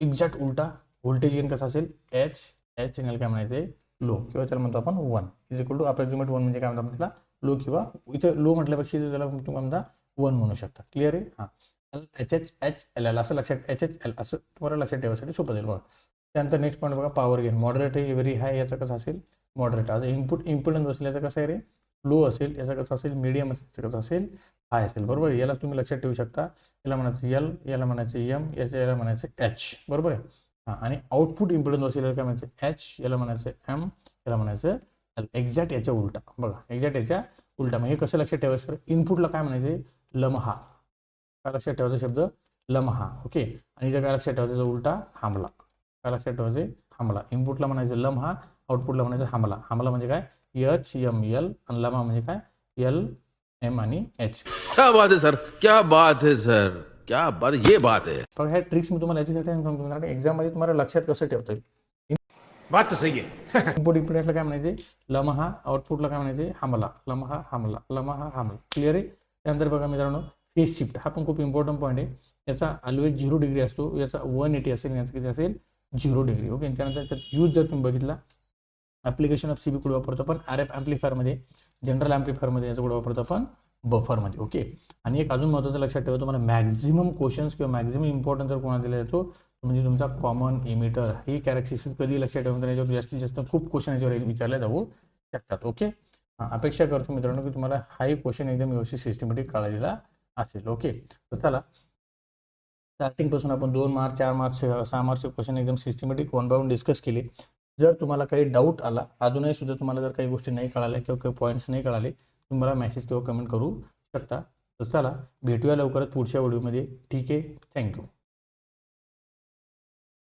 एक्झॅक्ट उलटा व्होल्टेज गेन कसा असेल H आणि काय म्हणायचं लो, किंवा त्याला म्हणतो आपण 1 इज इक्वल टू अप्रॉक्सिमेट 1 म्हणजे काय म्हणतो आपण त्याला लो, किंवा इथे लो म्हटल्यापेक्षा त्याला तुम्ही म्हणता 1 म्हणू शकता. क्लिअर आहे. हां, LHHL असं लक्षात HHL असं तुम्हाला लक्षात ठेवायसाठी सोपं जाईल. बघा त्यानंतर नेक्स्ट पॉईंट बघा पॉवर गेन. मॉडरेट आहे व्हेरी हाय, याचा कसं असेल मॉडरेट. आता इम्पोर्टन्स असेल याचा कसं आहे रे लो असेल, याचा कसं असेल मीडियम असेल, याचा कसं असेल हाय असेल. बरोबर, याला तुम्ही लक्षात ठेवू शकता. याला म्हणायचं L, याला म्हणायचं M, याला म्हणायचं H. बरोबर आहे. हां, आणि आउटपुट इम्पिडन्स असेल याला काय म्हणायचं H, याला म्हणायचं M, याला म्हणायचं L. एक्झॅक्ट याच्या उलटा. बघा एक्झॅक्ट याच्या उलटा. मग हे कसं लक्षात ठेवायचं सर, इनपुटला काय म्हणायचं लमहा. काय लक्षात ठेवायचा शब्द लमहा. ओके, आणि इथं काय लक्षात ठेवायचं उलटा हमला. काय लक्षात ठेवायचं हमला. इनपुटला म्हणायचं लमहा, आउटपुटला म्हणायचं हमला. हमला म्हणजे काय HML, आणि लमहा म्हणजे काय LM आणि H. क्या बात है सर, क्या बात है सर, क्या बात, ये बात है. बघा ह्या ट्रिक्स मी तुम्हाला याच्यासाठी सांगतो एक्झाममध्ये तुम्हाला लक्षात कसं ठेवता येईल. बात तो सही है. इनपुट इम्पिडन्सला काय म्हणायचे लमहा, आउटपुटला काय म्हणायचे हमला. लमहा हमला, लमहा हमला. क्लिअर आहे. त्यानंतर बघा मित्रांनो फेज शिफ्ट हा पण खूप इम्पॉर्टंट पॉईंट आहे. याचा ऑलवेज 0 डिग्री असतो, याचा 180 असेल, याचा किती असेल 0 डिग्री. ओके, त्यानंतर त्याचा यूज जर तुम्ही बघितला ॲप्लिकेशन ऑफ CB कुठे वापरतो आपण RF ॲम्प्लिफायरमध्ये, जनरल ॲम्प्लिफायरमध्ये, याचं कुठे वापरतो आपण बफरमध्ये. ओके, आणि एक अजून महत्त्वाचं लक्षात ठेवा तुम्हाला मॅक्झिमम क्वेश्चन्स किंवा मॅक्झिमम इम्पॉर्टन्स जर कोणाला दिला जातो म्हणजे तुमचा कॉमन इमिटर. ही कॅरेक्टरिस्टिक कधी लक्षात ठेवून याच्यावर जास्तीत जास्त खूप क्वेश्चन याच्यावर विचारले जाऊ शकतात. ओके, अपेक्षा करतो मित्रांनो की तुम्हाला हाही क्वेश्चन एकदम व्यवस्थित सिस्टमॅटिक काढलेला असेल. ओके, तर चला स्टार्टिंगपासून आपण 2 मार्च 4 मार्च 6 मार्चचे क्वेश्चन एकदम सिस्टमॅटिक 1 बाय 1 डिस्कस केले. जर तुम्हाला काही डाऊट आला अजूनही सुद्धा तुम्हाला जर काही गोष्टी नाही कळाल्या किंवा काही पॉईंट्स नाही कळाले तुम्हाला मेसेज किंवा कमेंट करू शकता. तर चला भेटूया लवकरच पुढच्या व्हिडिओमध्ये. ठीक आहे, थँक्यू.